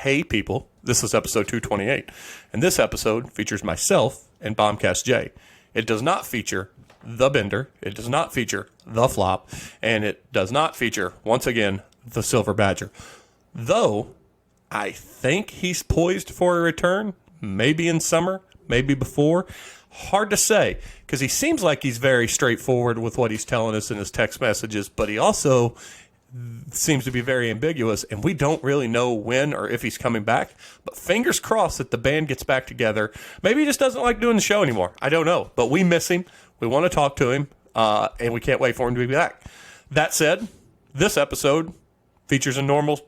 Hey people, this is episode 228, and this episode features myself and Bombcast J. It does not feature the Bender, it does not feature the Flop, and it does not feature, once again, the Silver Badger. Though, I think he's poised for a return, maybe in summer, maybe before. Hard to say, because he seems like he's very straightforward with what he's telling us in his text messages, but he also seems to be very ambiguous, and we don't really know when or if he's coming back. But fingers crossed that the band gets back together. Maybe he just doesn't like doing the show anymore. I don't know, but we miss him. We want to talk to him, and we can't wait for him to be back. That said, this episode features a normal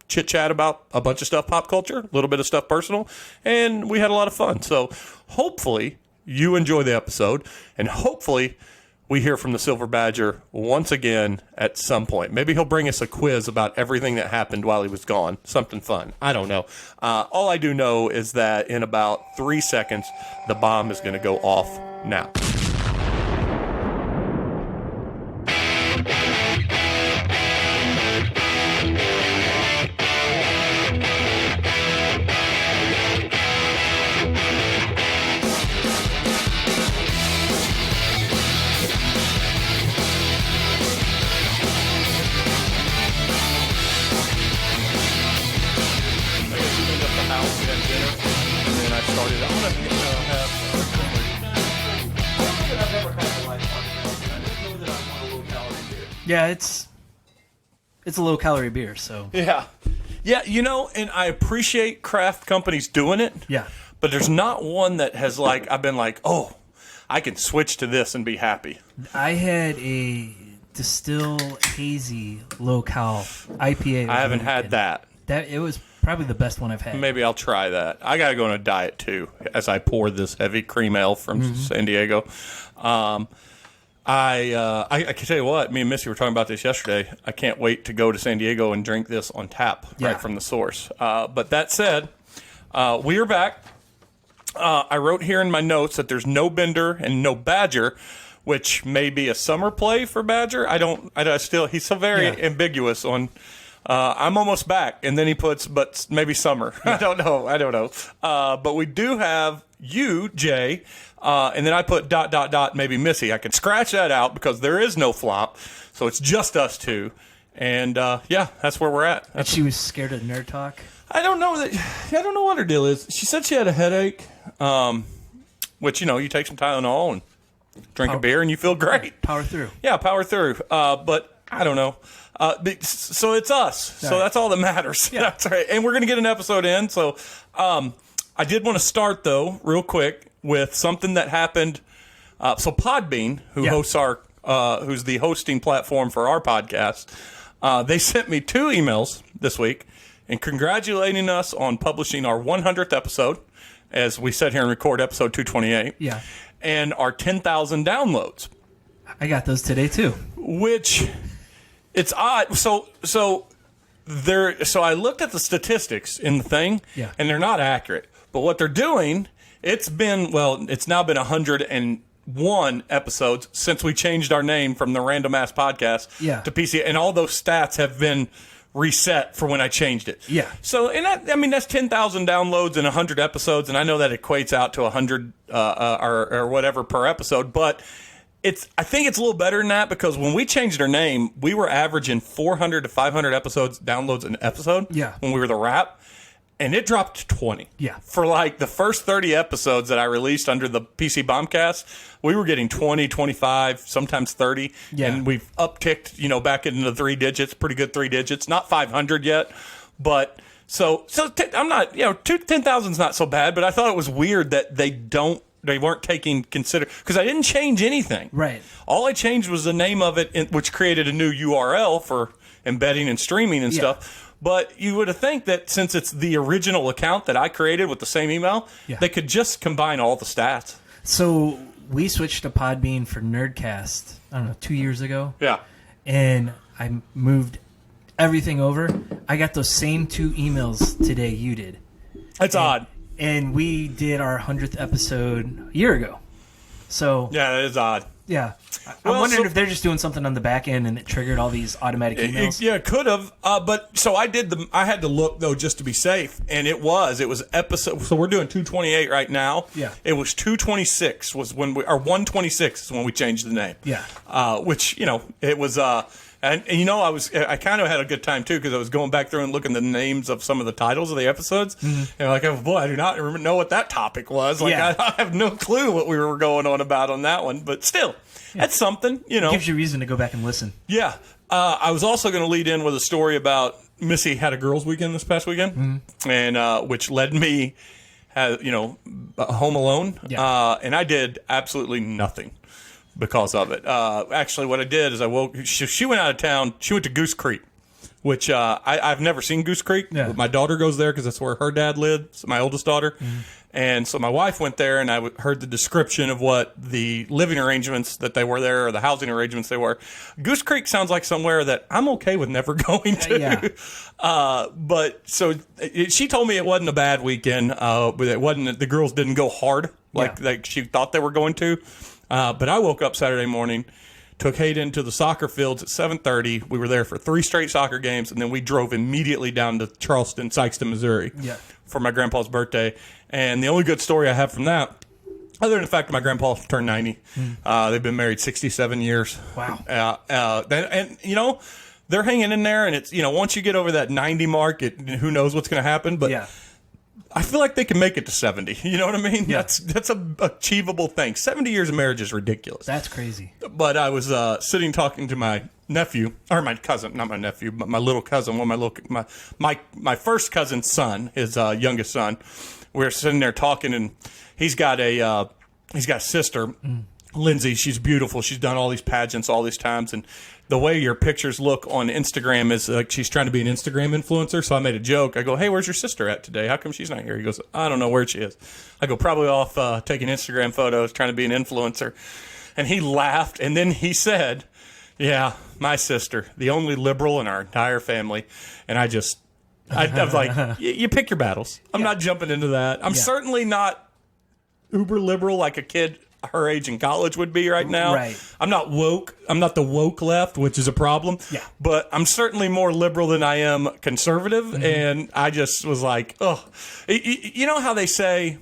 chit-chat about a bunch of stuff pop culture, a little bit of stuff personal, and we had a lot of fun. So hopefully you enjoy the episode, and hopefully we hear from the Silver Badger once again at some point. Maybe he'll bring us a quiz about everything that happened while he was gone. Something fun. I don't know. All I do know is that in about 3 seconds, the bomb is going to go off now. Yeah, it's a low-calorie beer, so... Yeah, you know, and I appreciate craft companies doing it. Yeah. But there's not one that has, like, I've been like, oh, I can switch to this and be happy. I had a Distill Hazy low-cal IPA. I haven't had that. It was probably the best one I've had. Maybe I'll try that. I got to go on a diet, too, as I pour this heavy cream ale from San Diego. I can tell you what, me and Missy were talking about this yesterday. I can't wait to go to San Diego and drink this on tap right from the source. But that said, we are back. I wrote here in my notes that there's no Bender and no Badger, which may be a summer play for Badger. He's so very ambiguous on, I'm almost back. And then he puts, but maybe summer. Yeah. I don't know. But we do have you, Jay. And then I put ... maybe Missy. I can scratch that out because there is no Flop, so it's just us two. And that's where we're at. And she was scared of nerd talk. I don't know what her deal is. She said she had a headache, which you take some Tylenol and drink a beer and you feel great. Power through. Yeah, power through. But I don't know. So it's us. So that's all that matters. Yeah. That's right. And we're gonna get an episode in. So I did want to start though, real quick, with something that happened. So Podbean, who's the hosting platform for our podcast, they sent me 2 emails this week and congratulating us on publishing our 100th episode, as we sit here and record episode 228. Yeah. And our 10,000 downloads. I got those today too. Which, it's odd. So I looked at the statistics in the thing, and they're not accurate. But what they're doing, it's now been 101 episodes since we changed our name from the Random Ass Podcast to PC, and all those stats have been reset for when I changed it. Yeah. So, and that's 10,000 downloads and 100 episodes, and I know that equates out to 100 or whatever per episode, but I think it's a little better than that, because when we changed our name, we were averaging 400 to 500 downloads an episode when we were the Wrap. And it dropped to 20. Yeah. For like the first 30 episodes that I released under the PC Bombcast, we were getting 20, 25, sometimes 30. Yeah. And we've upticked, back into the 3 digits, pretty good 3 digits. Not 500 yet. But I'm not, 10,000 is not so bad, but I thought it was weird that they weren't taking because I didn't change anything. Right. All I changed was the name of it, which created a new URL for embedding and streaming and stuff. But you would have think that since it's the original account that I created with the same email, they could just combine all the stats. So we switched to Podbean for Nerdcast, 2 years ago. Yeah. And I moved everything over. I got those same 2 emails today you did. That's odd. And we did our 100th episode a year ago. So yeah, that is odd. Yeah. I'm wondering if they're just doing something on the back end and it triggered all these automatic emails. Yeah, it could have. But so I had to look though just to be safe, and it was episode. So we're doing 228 right now. Yeah. It was 226 was when or 126 is when we changed the name. Yeah. Which it was. And I kind of had a good time too because I was going back through and looking at the names of some of the titles of the episodes, and like, oh boy, I do not know what that topic was. Like, I have no clue what we were going on about on that one, but still, that's something. It gives you a reason to go back and listen. Yeah, I was also going to lead in with a story about Missy had a girls' weekend this past weekend, and which led me, home alone, and I did absolutely nothing because of it. Actually, what I did is I woke. She went out of town. She went to Goose Creek, which I've never seen Goose Creek. Yeah. My daughter goes there because that's where her dad lives, my oldest daughter. And so my wife went there, and I heard the description of what the living arrangements that they were there, or the housing arrangements they were. Goose Creek sounds like somewhere that I'm okay with never going to. Yeah. But so she told me it wasn't a bad weekend, but it wasn't. The girls didn't go hard like she thought they were going to. But I woke up Saturday morning, took Hayden to the soccer fields at 7:30. We were there for 3 straight soccer games, and then we drove immediately down to Charleston, Sykeston, Missouri for my grandpa's birthday. And the only good story I have from that, other than the fact that my grandpa turned 90, they've been married 67 years. Wow. And they're hanging in there, and it's, once you get over that 90 mark, who knows what's going to happen. But I feel like they can make it to 70. You know what I mean? Yeah. That's a achievable thing. 70 years of marriage is ridiculous. That's crazy. But I was sitting talking to my nephew, or my cousin, not my nephew, but my little cousin, my first cousin's son, his youngest son. We were sitting there talking, and he's got a sister, Lindsay. She's beautiful. She's done all these pageants all these times, and the way your pictures look on Instagram is like she's trying to be an Instagram influencer. So I made a joke. I go, hey, where's your sister at today? How come she's not here? He goes, I don't know where she is. I go, probably off taking Instagram photos, trying to be an influencer. And he laughed. And then he said, yeah, my sister, the only liberal in our entire family. And I was like, you pick your battles. I'm not jumping into that. I'm certainly not uber liberal like a kid her age in college would be right now. Right. I'm not woke. I'm not the woke left, which is a problem. Yeah. But I'm certainly more liberal than I am conservative. And I just was like, oh, you know how they say,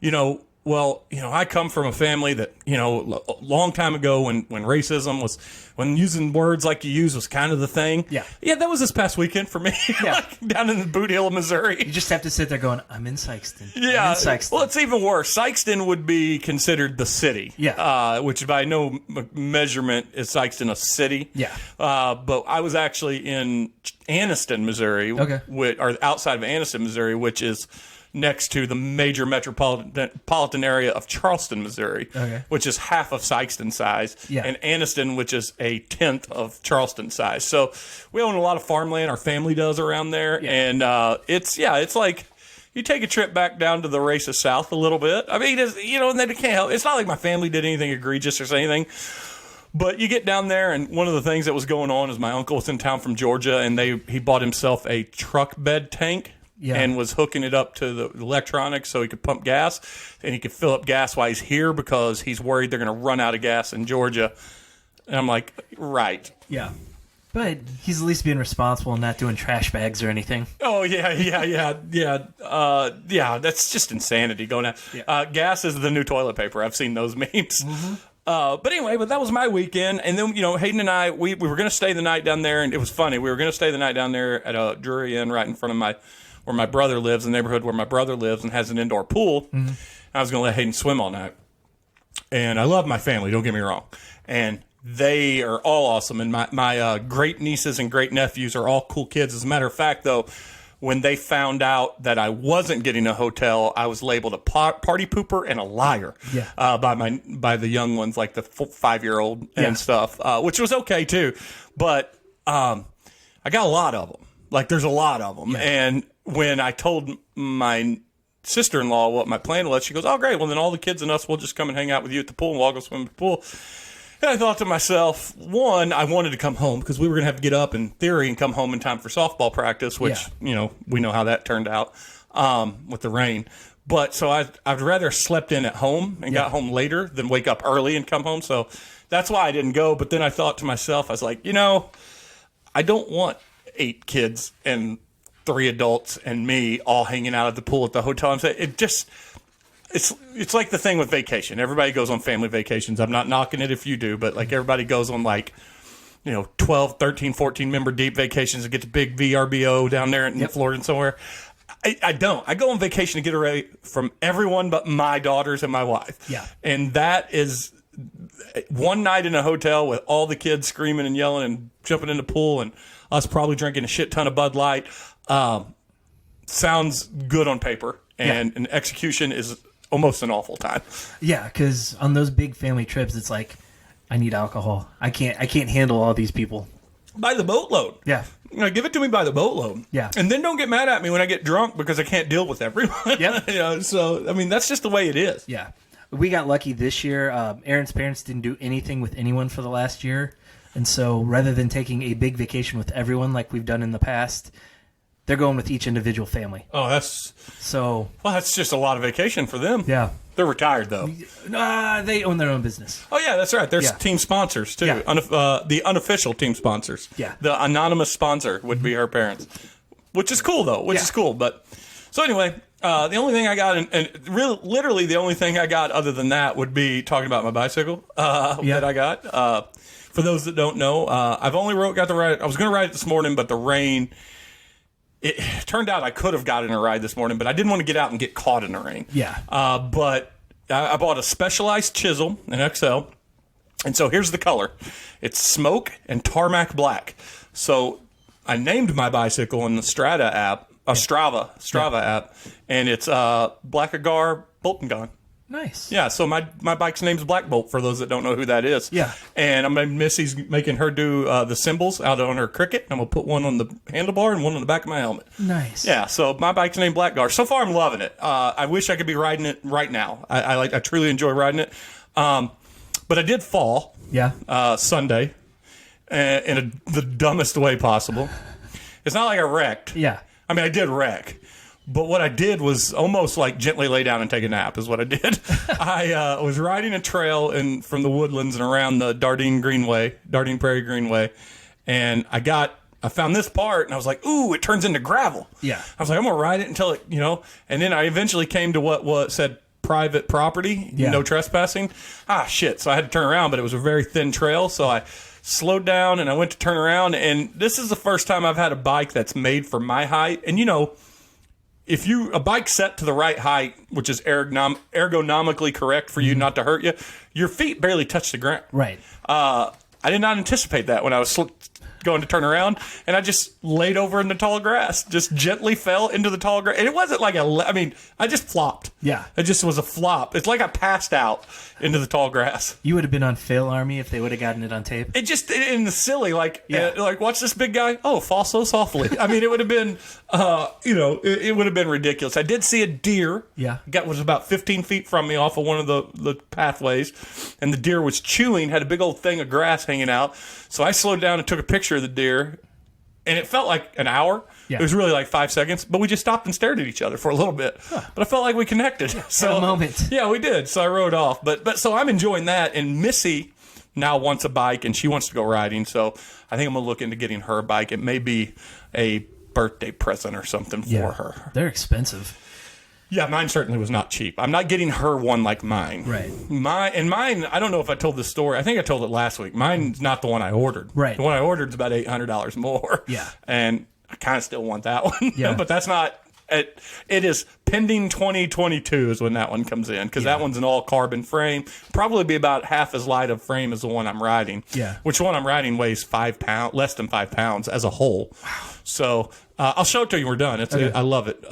I come from a family that, a long time ago when racism was, when using words like you use was kind of the thing. Yeah. Yeah, that was this past weekend for me. Yeah. Down in the Boot Hill of Missouri. You just have to sit there going, I'm in Sykeston. Yeah. I'm in Sykeston. Well, it's even worse. Sykeston would be considered the city. Yeah. Which by no measurement is Sykeston a city. Yeah. But I was actually in Anniston, Missouri. Okay. Or outside of Anniston, Missouri, which is next to the major metropolitan area of Charleston, Missouri, which is half of Sykeston size, and Anniston, which is a 10th of Charleston size. So we own a lot of farmland. Our family does around there, and it's like you take a trip back down to the racist South a little bit. I mean, and then it can't help. It's not like my family did anything egregious or anything. But you get down there, and one of the things that was going on is my uncle was in town from Georgia, and he bought himself a truck bed tank. Yeah. And was hooking it up to the electronics so he could pump gas, and he could fill up gas while he's here because he's worried they're going to run out of gas in Georgia. And I'm like, right. Yeah. But he's at least being responsible and not doing trash bags or anything. Oh, yeah. That's just insanity going out. Yeah. Gas is the new toilet paper. I've seen those memes. Mm-hmm. But anyway, that was my weekend. And then, Hayden and I, we were going to stay the night down there, and it was funny. We were going to stay the night down there at a Drury Inn right in front of where my brother lives, the neighborhood where my brother lives and has an indoor pool. Mm-hmm. I was going to let Hayden swim all night. And I love my family, don't get me wrong. And they are all awesome. And my great nieces and great nephews are all cool kids. As a matter of fact, though, when they found out that I wasn't getting a hotel, I was labeled a party pooper and a liar by the young ones, like the 5-year-old and stuff, which was okay, too. But I got a lot of them. Like, there's a lot of them. Yeah. And when I told my sister-in-law what my plan was, she goes, oh, great. Well, then all the kids and us will just come and hang out with you at the pool, and we'll all go swim at the pool. And I thought to myself, one, I wanted to come home because we were going to have to get up in theory and come home in time for softball practice, which, we know how that turned out with the rain. But so I'd rather slept in at home and got home later than wake up early and come home. So that's why I didn't go. But then I thought to myself, I was like, I don't want 8 kids and 3 adults and me all hanging out at the pool at the hotel. I'm saying it's like the thing with vacation. Everybody goes on family vacations. I'm not knocking it if you do, but like everybody goes on 12, 13, 14 member deep vacations and get the big VRBO down there in Florida and somewhere. I don't. I go on vacation to get away from everyone but my daughters and my wife. Yeah. And that is one night in a hotel with all the kids screaming and yelling and jumping in the pool and us probably drinking a shit ton of Bud Light. Sounds good on paper, and an execution is almost an awful time. Yeah, because on those big family trips, it's like, I need alcohol. I can't handle all these people. By the boatload. Yeah. Give it to me by the boatload. Yeah. And then don't get mad at me when I get drunk because I can't deal with everyone. Yep. So, I mean, that's just the way it is. Yeah. We got lucky this year. Aaron's parents didn't do anything with anyone for the last year. And so rather than taking a big vacation with everyone like we've done in the past, they're going with each individual family. Oh, that's just a lot of vacation for them. Yeah. They're retired, though. They own their own business. Oh, yeah, that's right. There's team sponsors, too. Yeah. The unofficial team sponsors. Yeah. The anonymous sponsor would be her parents, which is cool, though, which is cool. But so anyway, the only thing I got, literally the only thing I got other than that would be talking about my bicycle that I got. For those that don't know, I've only got to ride. I was going to ride it this morning, but the rain. It turned out I could have gotten a ride this morning, but I didn't want to get out and get caught in the rain. Yeah. But I bought a Specialized chisel, an XL, and so here's the color. It's smoke and tarmac black. So I named my bicycle in the Strava app, app, and it's Black Agar Bolt and Gone. Nice. Yeah, so my bike's name's Black Bolt, for those that don't know who that is. Yeah. And Missy's making her do the symbols out on her Cricket. I'm going to put one on the handlebar and one on the back of my helmet. Nice. Yeah, so my bike's named Black Guard. So far, I'm loving it. I wish I could be riding it right now. I truly enjoy riding it. But I did fall Sunday in the dumbest way possible. It's not like I wrecked. Yeah. I mean, I did wreck. But what I did was almost like gently lay down and take a nap is what I did. I was riding a trail from the woodlands and around the Dardenne Prairie Greenway, and I found this part, and I was like, ooh, it turns into gravel. Yeah. I was like, I'm going to ride it until it, and then I eventually came to what said private property, no trespassing. Shit. So I had to turn around, but it was a very thin trail, so I slowed down, and I went to turn around, and this is the first time I've had a bike that's made for my height, and if a bike set to the right height, which is ergonomically correct for you not to hurt you, your feet barely touch the ground. Right. I did not anticipate that when I was going to turn around, and I just laid over in the tall grass, just gently fell into the tall grass. And it wasn't like I just flopped. Yeah. It just was a flop. It's like I passed out into the tall grass. You would have been on Fail Army if they would have gotten it on tape. It just, in the silly, like watch this big guy. Oh, fall so softly. I mean, it would have been, it would have been ridiculous. I did see a deer. Yeah. That was about 15 feet from me off of one of the pathways, and the deer was chewing, had a big old thing of grass hanging out. So I slowed down and took a picture of the deer, and it felt like an hour. Yeah. It was really like 5 seconds, but we just stopped and stared at each other for a little bit. Huh. But I felt like we connected. So a moment. Yeah, we did. So I rode off. But so I'm enjoying that, and Missy now wants a bike, and she wants to go riding. So I think I'm going to look into getting her a bike. It may be a birthday present or something for her. They're expensive. Yeah, mine certainly was not cheap. I'm not getting her one like mine. Right. Mine, I don't know if I told this story. I think I told it last week. Mine's not the one I ordered. Right. The one I ordered is about $800 more. Yeah. And I kind of still want that one. Yeah. But that's not... It is pending 2022 is when that one comes in, because that one's an all-carbon frame. Probably be about half as light of frame as the one I'm riding. Yeah. Which one I'm riding weighs 5 pounds, less than 5 pounds as a whole. Wow. So I'll show it to you when we're done. I love it.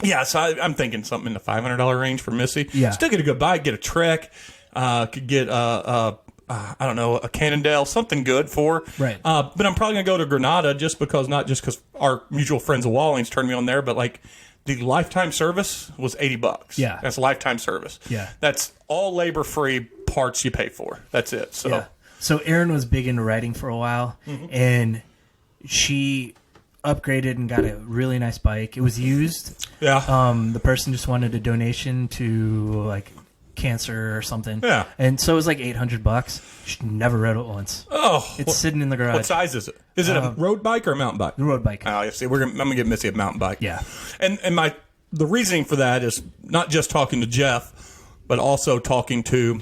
Yeah, so I'm thinking something in the $500 range for Missy. Yeah. Still get a good bike, get a Trek, could get a Cannondale, something good for her. Right. But I'm probably going to go to Granada not just because our mutual friends of Wallings turned me on there, but like the lifetime service was $80. Yeah. That's lifetime service. Yeah. That's all labor-free parts you pay for. That's it. So So Erin was big into riding for a while, and she upgraded and got a really nice bike. It was used. Yeah. The person just wanted a donation to like cancer or something. Yeah. And so it was like $800. She never rode it once. Oh. It's sitting in the garage. What size is it? Is it a road bike or a mountain bike? The road bike. Oh, see, I'm gonna get Missy a mountain bike. Yeah. And the reasoning for that is not just talking to Jeff, but also talking to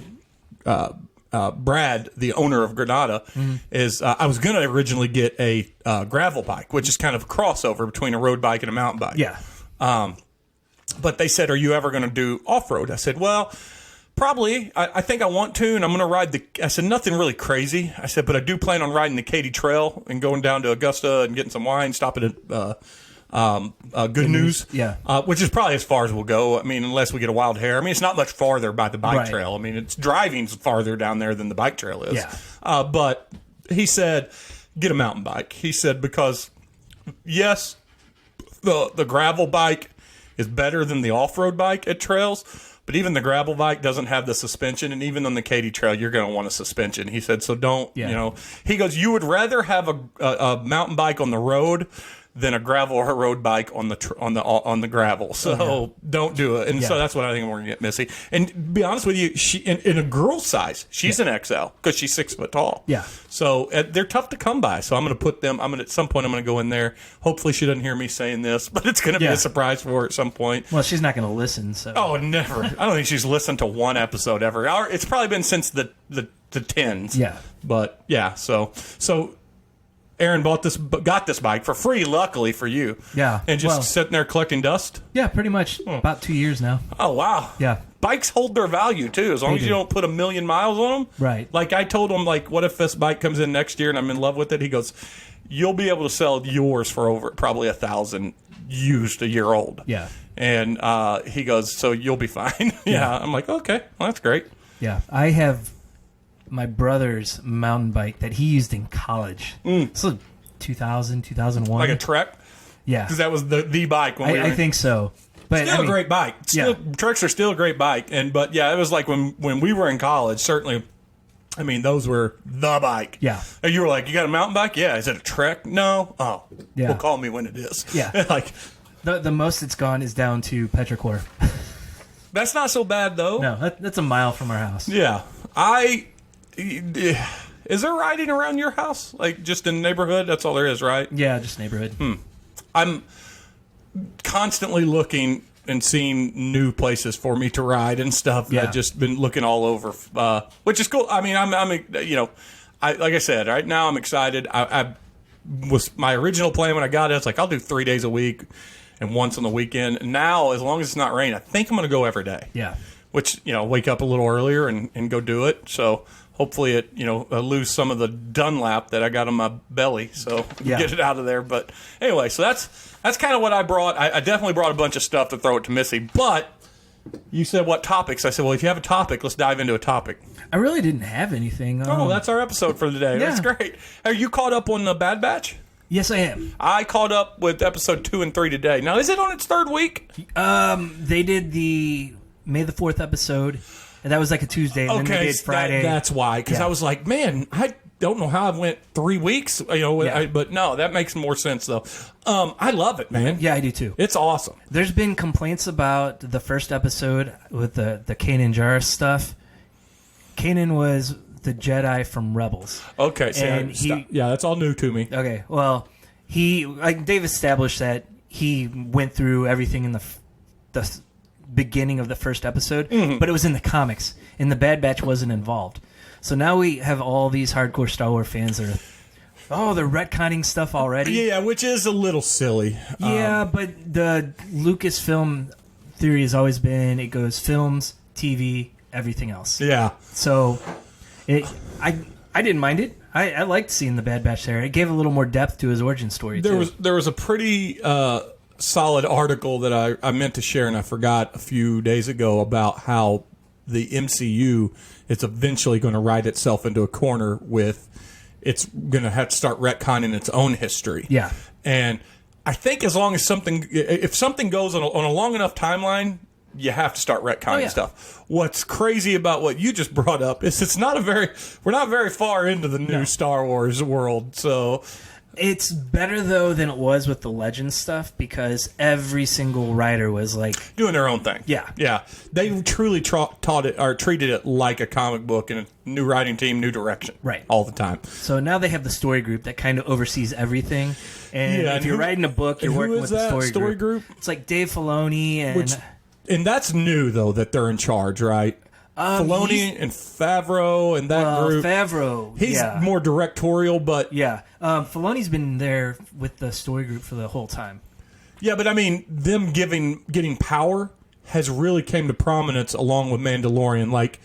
Brad, the owner of Granada. Is I was going to originally get a gravel bike, which is kind of a crossover between a road bike and a mountain bike. Yeah. But they said, "Are you ever going to do off road?" I said, "Well, probably. I think I want to, and I'm going to ride I said, "Nothing really crazy." I said, "But I do plan on riding the Katy Trail and going down to Augusta and getting some wine, stopping at." Good News, yeah, which is probably as far as we'll go. I mean, unless we get a wild hair. I mean, it's not much farther by the bike trail. I mean, it's driving's farther down there than the bike trail is. Yeah. But he said, get a mountain bike. He said, because yes, the gravel bike is better than the off-road bike at trails, but even the gravel bike doesn't have the suspension, and even on the Katy Trail, you're going to want a suspension. He said, so don't, he goes, you would rather have a mountain bike on the road than a gravel or a road bike on the gravel. So don't do it. And so that's what I think we're going to get Missy. And to be honest with you, she in a girl size, she's an XL because she's 6 foot tall. Yeah. So they're tough to come by. So I'm going to put them. At some point I'm going to go in there. Hopefully she doesn't hear me saying this, but it's going to be a surprise for her at some point. Well, she's not going to listen. So. Oh, never. I don't think she's listened to one episode ever. It's probably been since the tens. Yeah. But yeah. So. Aaron got this bike for free, luckily for you. Yeah. And just sitting there collecting dust? Yeah, pretty much. About 2 years now. Oh, wow. Yeah. Bikes hold their value, too, as long as you don't put 1,000,000 miles on them. Right. Like, I told him, like, what if this bike comes in next year and I'm in love with it? He goes, you'll be able to sell yours for over probably 1,000 used a year old. Yeah. And he goes, so you'll be fine. Yeah. I'm like, okay, well, that's great. Yeah. I have my brother's mountain bike that he used in college. So 2000, 2001. Like a Trek? Yeah. Because that was the bike. When I think so. But still a great bike. Treks are still a great bike. But it was like when we were in college, certainly, I mean, those were the bike. Yeah. And you were like, you got a mountain bike? Yeah. Is it a Trek? No. Oh. Yeah. Well, call me when it is. Yeah. Like the most it's gone is down to petrichor. That's not so bad, though. No, that's a mile from our house. Yeah. Is there riding around your house? Like, just in the neighborhood? That's all there is, right? Yeah, just neighborhood. I'm constantly looking and seeing new places for me to ride and stuff. Yeah. I've just been looking all over, which is cool. I mean, like I said, right now I'm excited. I was my original plan when I got it. It's like, I'll do 3 days a week and once on the weekend. Now, as long as it's not raining, I think I'm going to go every day. Yeah. Which, wake up a little earlier and go do it. So hopefully it, I lose some of the Dunlap that I got on my belly. So get it out of there. But anyway, so that's kind of what I brought. I definitely brought a bunch of stuff to throw it to Missy. But you said what topics? I said, well, if you have a topic, let's dive into a topic. I really didn't have anything. That's our episode for the day. Yeah. That's great. Are you caught up on the Bad Batch? Yes, I am. I caught up with episode 2 and 3 today. Now, is it on its third week? They did the May the 4th episode, and that was like a Tuesday, and then they did Friday. That's why, because I was like, man, I don't know how I went 3 weeks, but no, that makes more sense, though. I love it, man. Yeah, I do, too. It's awesome. There's been complaints about the first episode with the Kanan Jarrus stuff. Kanan was the Jedi from Rebels. Okay, so that's all new to me. Okay, well, Dave established that he went through everything in the beginning of the first episode, but it was in the comics, and the Bad Batch wasn't involved. So now we have all these hardcore Star Wars fans that are, they're retconning stuff already. Yeah, which is a little silly. Yeah, but the Lucasfilm theory has always been it goes films, TV, everything else. Yeah. So I didn't mind it. I liked seeing the Bad Batch there. It gave a little more depth to his origin story, there was a pretty solid article that I meant to share and I forgot a few days ago about how the MCU is eventually going to write itself into a corner with it's going to have to start retconning its own history. Yeah. And I think if something goes on a long enough timeline, you have to start retconning stuff. What's crazy about what you just brought up is we're not very far into the new Star Wars world. So It's better, though, than it was with the Legends stuff because every single writer was like... doing their own thing. Yeah. Yeah. They truly taught it or treated it like a comic book and a new writing team, new direction. Right. All the time. So now they have the story group that kind of oversees everything. And if you're writing a book, you're working with the story group. It's like Dave Filoni and... And that's new, though, that they're in charge, right? Filoni and Favreau and that group. Favreau, he's more directorial, but... Yeah. Filoni's been there with the story group for the whole time. Yeah, but I mean, them getting power has really came to prominence along with Mandalorian. Like,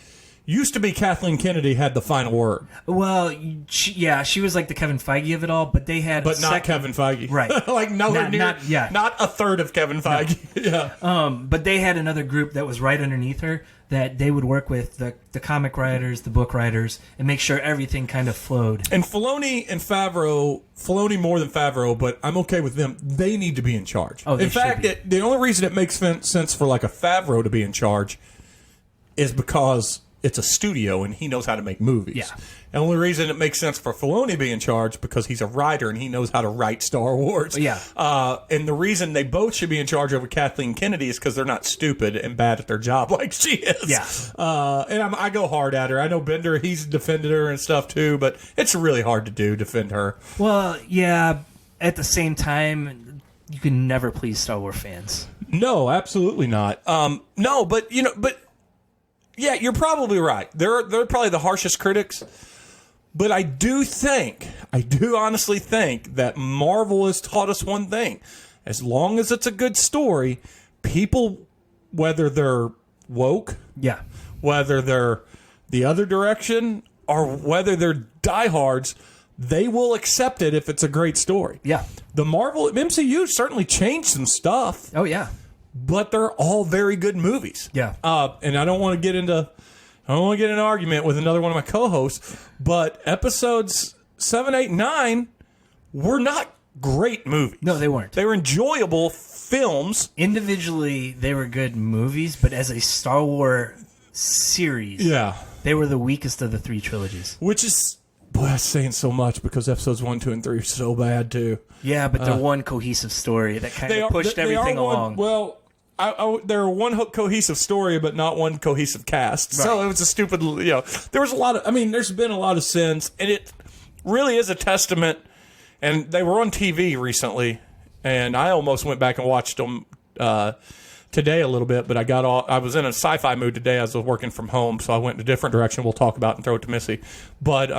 used to be Kathleen Kennedy had the final word. Well, she was like the Kevin Feige of it all, but they had... But not Kevin Feige. Right. Like, nowhere near... Not a third of Kevin Feige. No. Yeah. But they had another group that was right underneath her that they would work with the comic writers, the book writers, and make sure everything kind of flowed. And Filoni and Favreau, Filoni more than Favreau, but I'm okay with them. They need to be in charge. Oh, in fact, the only reason it makes sense for like a Favreau to be in charge is because it's a studio and he knows how to make movies. Yeah. The only reason it makes sense for Filoni to be in charge because he's a writer and he knows how to write Star Wars. Yeah. And the reason they both should be in charge over Kathleen Kennedy is because they're not stupid and bad at their job like she is. Yeah. And I go hard at her. I know Bender, he's defended her and stuff too, but it's really hard to defend her. Well, yeah. At the same time, you can never please Star Wars fans. No, absolutely not. No, but yeah, you're probably right. They're probably the harshest critics. But I do honestly think that Marvel has taught us one thing. As long as it's a good story, people, whether they're woke, whether they're the other direction, or whether they're diehards, they will accept it if it's a great story. Yeah. The Marvel MCU certainly changed some stuff. Oh, yeah. But they're all very good movies. Yeah. And I don't want to get into an argument with another one of my co-hosts, but episodes 7, 8, 9 were not great movies. No, they weren't. They were enjoyable films. Individually, they were good movies, but as a Star Wars series, they were the weakest of the 3 trilogies. Which is, boy, that's saying so much because episodes 1, 2, and 3 are so bad too. Yeah, but they're one cohesive story that kind of pushed everything along. Well, they're one cohesive story, but not one cohesive cast. Right. So it was a stupid, there was a lot of, there's been a lot of sins, and it really is a testament. And they were on TV recently, and I almost went back and watched them today a little bit, but I was in a sci-fi mood today. I was working from home, so I went in a different direction. We'll talk about it and throw it to Missy. But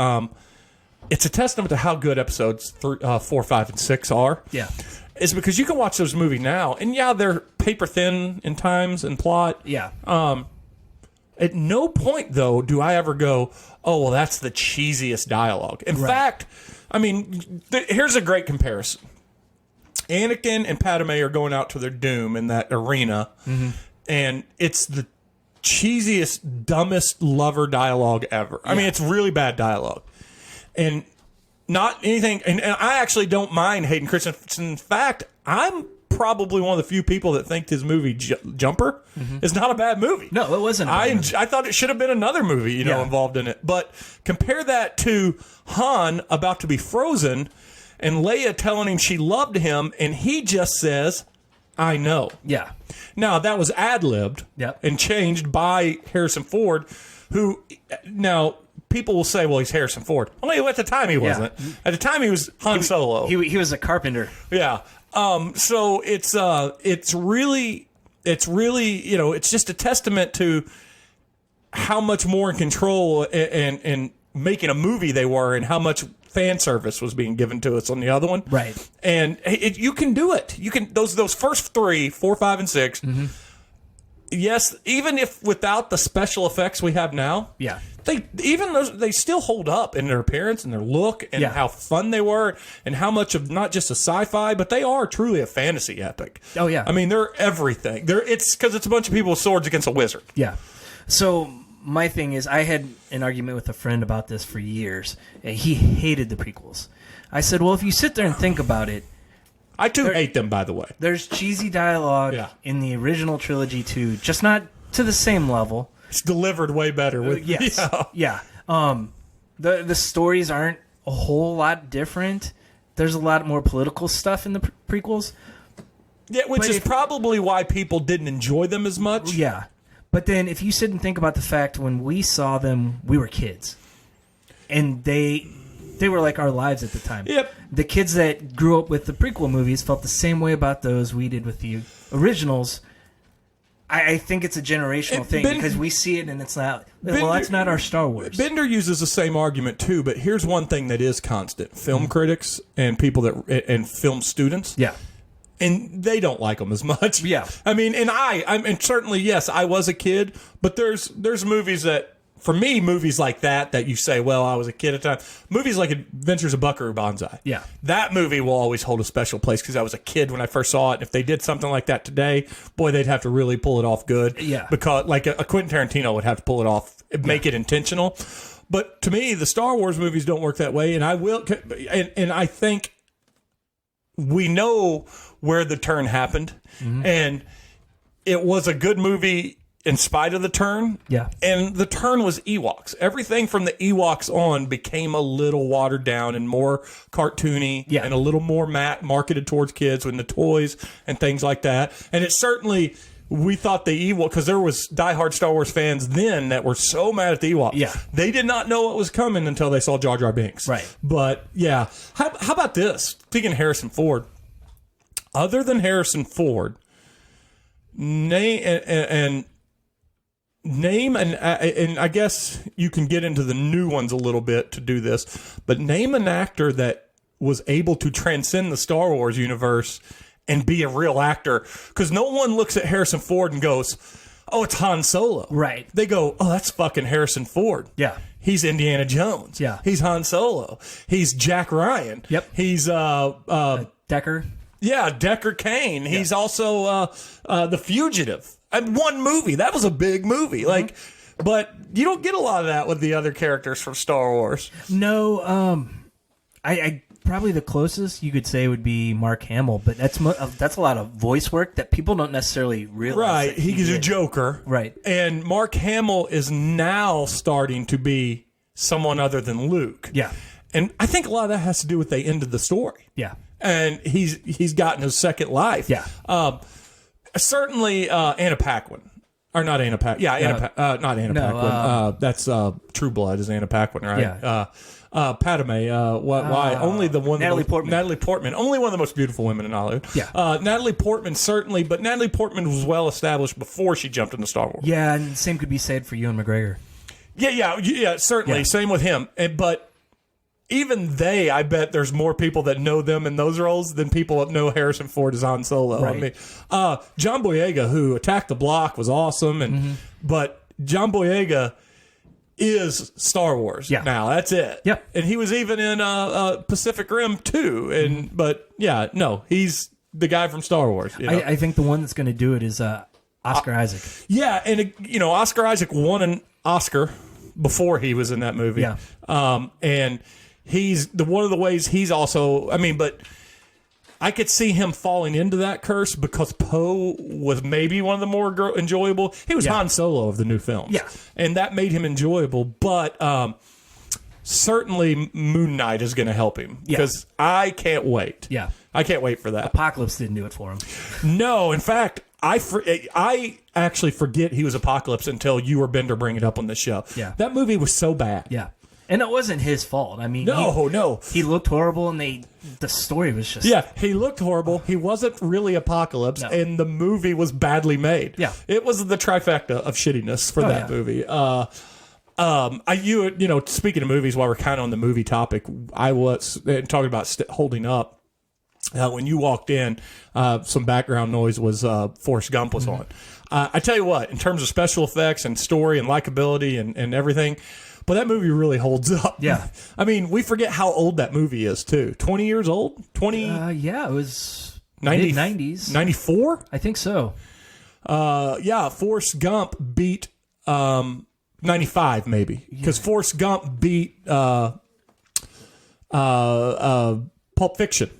it's a testament to how good episodes 4, 5, and 6 are. Yeah. Is because you can watch those movies now, and they're paper thin in times and plot. Yeah. At no point, though, do I ever go, oh, well, that's the cheesiest dialogue. In fact, here's a great comparison. Anakin and Padme are going out to their doom in that arena, and it's the cheesiest, dumbest lover dialogue ever. Yeah. It's really bad dialogue. And not anything, and I actually don't mind Hayden Christensen. In fact, I'm probably one of the few people that think his movie Jumper is not a bad movie. No, it wasn't. I thought it should have been another movie, involved in it. But compare that to Han about to be frozen, and Leia telling him she loved him, and he just says, "I know." Yeah. Now that was ad-libbed and changed by Harrison Ford, who now. People will say, well, he's Harrison Ford. Well, at the time he wasn't. At the time he was Han Solo. He was a carpenter. Yeah. So it's really, it's just a testament to how much more in control and making a movie they were and how much fan service was being given to us on the other one. Right. And you can do it. You can, those first 3, 4, 5, and 6. Yes, even if without the special effects we have now. Yeah. They still hold up in their appearance and their look and how fun they were and how much of not just a sci-fi, but they are truly a fantasy epic. Oh, yeah. They're everything. It's because it's a bunch of people with swords against a wizard. Yeah. So my thing is, I had an argument with a friend about this for years. And he hated the prequels. I said, well, if you sit there and think about it, I too hate them, by the way. There's cheesy dialogue in the original trilogy too, just not to the same level. It's delivered way better. The stories aren't a whole lot different. there's a lot more political stuff in the prequels. Yeah, which is probably why people didn't enjoy them as much. Yeah. But then if you sit and think about the fact when we saw them, we were kids. And they were like our lives at the time. Yep. The kids that grew up with the prequel movies felt the same way about those we did with the originals. I think it's a generational thing because we see it and it's not... well, that's not our Star Wars. Bender uses the same argument too, but here's one thing that is constant. Film critics and people and film students. Yeah. And they don't like them as much. Yeah. I mean, and certainly, yes, I was a kid, but there's movies that... For me, movies like that you say, well, I was a kid at the time. Movies like Adventures of Buckaroo Banzai. Yeah. That movie will always hold a special place because I was a kid when I first saw it. If they did something like that today, boy, they'd have to really pull it off good. Yeah. Because like a Quentin Tarantino would have to pull it off, make it intentional. But to me, the Star Wars movies don't work that way. And I think we know where the turn happened. Mm-hmm. And it was a good movie in spite of the turn. Yeah. And the turn was Ewoks. Everything from the Ewoks on became a little watered down and more cartoony and a little more marketed towards kids with the toys and things like that. And it certainly, we thought the Ewok, because there was diehard Star Wars fans then that were so mad at the Ewoks. Yeah. They did not know what was coming until they saw Jar Jar Binks. Right. But yeah. How about this? Speaking of Harrison Ford, other than Harrison Ford, Name and I guess you can get into the new ones a little bit to do this, but name an actor that was able to transcend the Star Wars universe and be a real actor. Because no one looks at Harrison Ford and goes, "Oh, it's Han Solo." Right. They go, "Oh, that's fucking Harrison Ford." Yeah. He's Indiana Jones. Yeah. He's Han Solo. He's Jack Ryan. Yep. He's Deckard. Yeah, Deckard Cain. Yeah. He's also The Fugitive. One movie. That was a big movie. Mm-hmm. But you don't get a lot of that with the other characters from Star Wars. No, I probably the closest you could say would be Mark Hamill, but that's a lot of voice work that people don't necessarily realize. Right, he's a Joker. Right, and Mark Hamill is now starting to be someone other than Luke. Yeah, and I think a lot of that has to do with they ended the story. Yeah, and he's gotten his second life. Yeah. Certainly, Anna Paquin. Or not Anna Paquin. Yeah, not Anna Paquin. That's True Blood is Anna Paquin, right? Yeah. Padme. Why? Only the one. Natalie Portman. Natalie Portman. Only one of the most beautiful women in Hollywood. Yeah. Natalie Portman, certainly. But Natalie Portman was well established before she jumped into Star Wars. Yeah, and the same could be said for Ewan McGregor. Yeah, certainly. Yeah. Same with him. But even I bet there's more people that know them in those roles than people that know Harrison Ford as Han Solo. Right. I mean, John Boyega, who Attacked the Block, was awesome, but John Boyega is Star Wars now. That's it. Yep. And he was even in Pacific Rim too. But yeah, no, he's the guy from Star Wars. You know? I think the one that's going to do it is Oscar Isaac. Yeah, and Oscar Isaac won an Oscar before he was in that movie. Yeah. And he's one of the ways he's also, but I could see him falling into that curse because Poe was maybe one of the more enjoyable. He was Han Solo of the new films. Yeah. And that made him enjoyable. But certainly Moon Knight is going to help him because I can't wait. Yeah. I can't wait for that. Apocalypse didn't do it for him. No, in fact, I actually forget he was Apocalypse until you or Bender bring it up on this show. Yeah. That movie was so bad. Yeah. And it wasn't his fault. I mean, no. He looked horrible, and the story was just... Yeah, he looked horrible. He wasn't really Apocalypse, and the movie was badly made. Yeah. It was the trifecta of shittiness for that movie. Speaking of movies, while we're kind of on the movie topic, I was talking about holding up. When you walked in, some background noise was Forrest Gump was on. I tell you what, in terms of special effects and story and likability and everything... But that movie really holds up. Yeah. I mean, we forget how old that movie is, too. 20 years old? 20? Yeah, it was 90s. 94? I think so. Forrest Gump beat 95, maybe. Because Forrest Gump beat Pulp Fiction.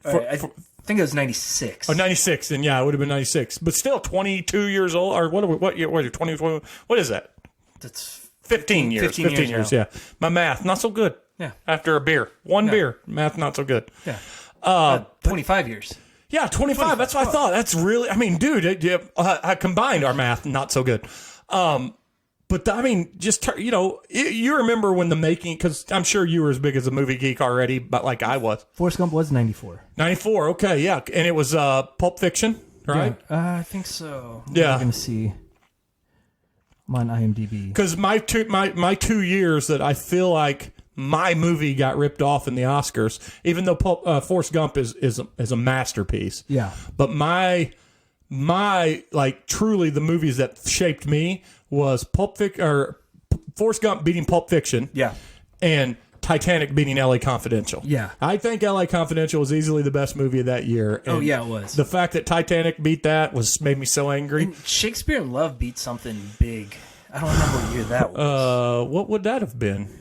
I think it was 96. Oh, 96. Then, it would have been 96. But still 22 years old. Or what year? What is that? That's... 15 years. 15 years, yeah. My math, not so good. Yeah. After a beer. One beer. Math not so good. Yeah. 25 years. Yeah, 25. That's what I thought. That's really, I mean, dude, I combined our math not so good. But I mean, just, you remember when the making, because I'm sure you were as big as a movie geek already, but like I was. Forrest Gump was 94. 94, okay, yeah. And it was Pulp Fiction, right? Yeah, I think so. I'm going to see. I'm on IMDb. Because my 2 years that I feel like my movie got ripped off in the Oscars, even though Forrest Gump is a masterpiece. Yeah. But my like truly the movies that shaped me was Forrest Gump beating Pulp Fiction. Yeah. And Titanic beating LA Confidential. Yeah. I think LA Confidential was easily the best movie of that year. And it was. The fact that Titanic beat that made me so angry. And Shakespeare in Love beat something big. I don't remember what year that was. What would that have been?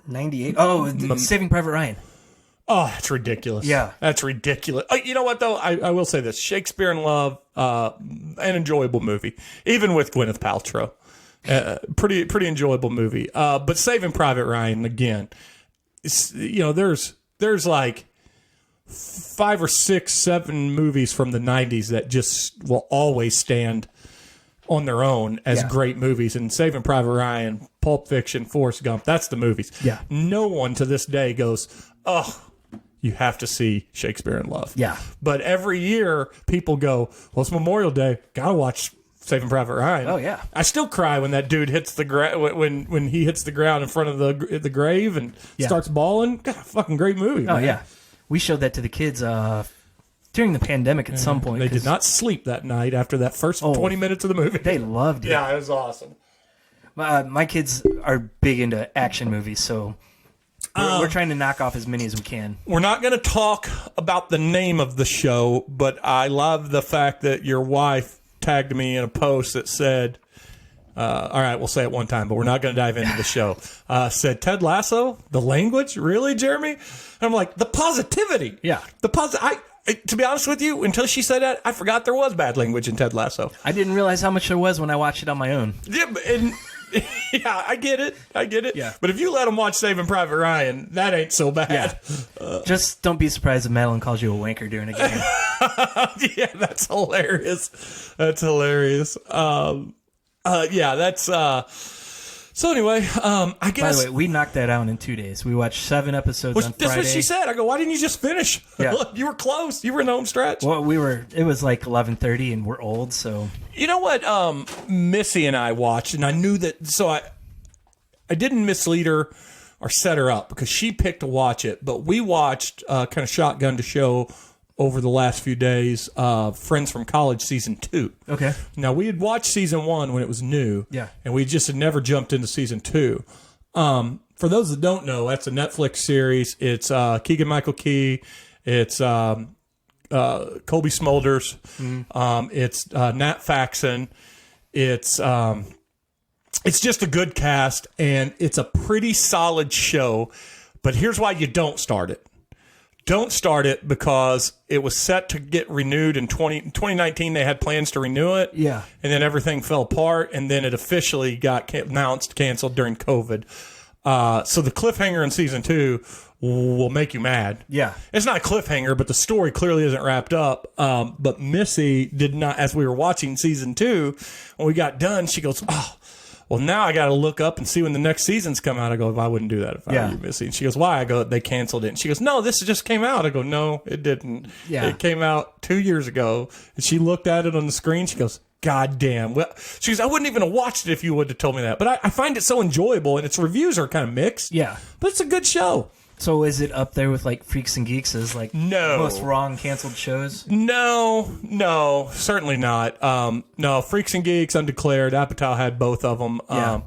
98. Oh, Saving Private Ryan. Oh, that's ridiculous. Yeah. That's ridiculous. You know what, though? I will say this. Shakespeare in Love, an enjoyable movie, even with Gwyneth Paltrow. Pretty enjoyable movie. But Saving Private Ryan, again, there's like 5 or 6, 7 movies from the 90s that just will always stand on their own as great movies. And Saving Private Ryan, Pulp Fiction, Forrest Gump, that's the movies. Yeah. No one to this day goes, oh, you have to see Shakespeare in Love. Yeah. But every year people go, well, it's Memorial Day, gotta watch Saving Private Ryan. Oh yeah. I still cry when that dude hits the when he hits the ground in front of the grave and starts bawling. God, fucking great movie. Oh man. yeah. We showed that to the kids during the pandemic at some point. They did not sleep that night after that first 20 minutes of the movie. They loved it. Yeah, it was awesome. My kids are big into action movies, so we're trying to knock off as many as we can. We're not going to talk about the name of the show, but I love the fact that your wife tagged me in a post that said, all right, we'll say it one time, but we're not going to dive into the show. Said, Ted Lasso, the language? Really, Jeremy? And I'm like, the positivity. Yeah. To be honest with you, until she said that, I forgot there was bad language in Ted Lasso. I didn't realize how much there was when I watched it on my own. Yeah, yeah, I get it. Yeah. But if you let them watch Saving Private Ryan, that ain't so bad. Yeah. Just don't be surprised if Madeline calls you a wanker during a game. Yeah, that's hilarious. That's hilarious. Yeah, that's... So anyway, I guess... By the way, we knocked that out in 2 days. We watched 7 episodes on Friday. That's what she said. I go, why didn't you just finish? Yeah. You were close. You were in the home stretch. Well, it was like 11:30 and we're old, so... You know what Missy and I watched, and I knew that... So I didn't mislead her or set her up because she picked to watch it, but we watched kind of shotgun to show over the last few days, Friends from College Season 2. Okay. Now, we had watched Season 1 when it was new. Yeah. And we just had never jumped into Season 2. For those that don't know, that's a Netflix series. It's Keegan-Michael Key. It's Colby Smulders. Mm-hmm. It's Nat Faxon. It's just a good cast, and it's a pretty solid show. But here's why you don't start it. Don't start it because it was set to get renewed in 2019. They had plans to renew it. Yeah. And then everything fell apart, and then it officially got canceled during COVID. So the cliffhanger in season 2 will make you mad. Yeah. It's not a cliffhanger, but the story clearly isn't wrapped up. But Missy did not, as we were watching season 2, when we got done, she goes, oh, well, now I got to look up and see when the next seasons come out. I go, I wouldn't do that if I were you, Missy. And she goes, why? I go, they canceled it. And she goes, no, this just came out. I go, no, it didn't. Yeah. It came out 2 years ago. And she looked at it on the screen. She goes, God damn. Well, she goes, I wouldn't even have watched it if you would have told me that. But I find it so enjoyable, and its reviews are kind of mixed. Yeah. But it's a good show. So is it up there with like Freaks and Geeks as like most wrong canceled shows? No, certainly not. No, Freaks and Geeks, Undeclared, Apatow had both of them. Yeah.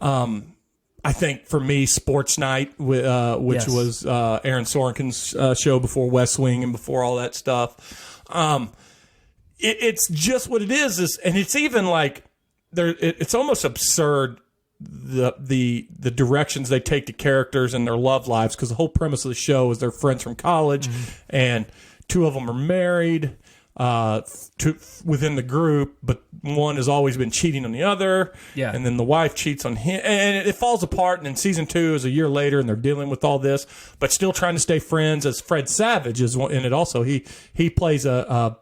I think for me, Sports Night, which was Aaron Sorkin's show before West Wing and before all that stuff. It's just what it is, and it's even like it's almost absurd. The directions they take to characters and their love lives, because the whole premise of the show is they're friends from college, and 2 of them are married. within the group, but one has always been cheating on the other. Yeah. And then the wife cheats on him, and it falls apart. And then season 2 is a year later, and they're dealing with all this, but still trying to stay friends. As Fred Savage is in it also. He plays a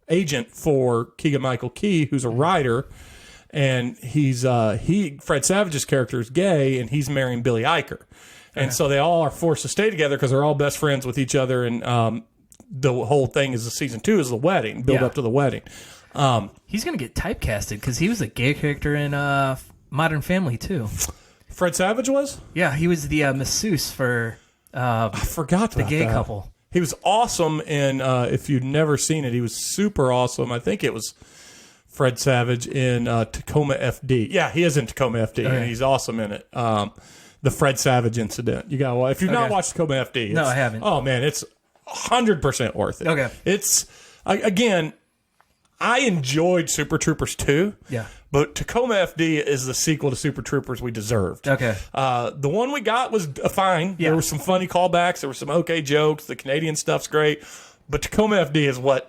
agent for Keegan-Michael Key, who's a writer, and Fred Savage's character is gay, and he's marrying Billy Eicher. And so they all are forced to stay together because they're all best friends with each other. And the whole thing is season 2 is the wedding, build up to the wedding. He's going to get typecasted because he was a gay character in Modern Family, too. Fred Savage was? Yeah, he was the masseuse for I forgot the gay couple. He was awesome in, if you've never seen it, he was super awesome. I think it was Fred Savage in Tacoma FD. Yeah, he is in Tacoma FD, and he's awesome in it. The Fred Savage incident. You got if you've not watched Tacoma FD. No, I haven't. Oh, man, it's 100% worth it. Okay. It's, again, I enjoyed Super Troopers 2. Yeah. But Tacoma FD is the sequel to Super Troopers we deserved. Okay. The one we got was fine. Yeah. There were some funny callbacks. There were some okay jokes. The Canadian stuff's great. But Tacoma FD is what...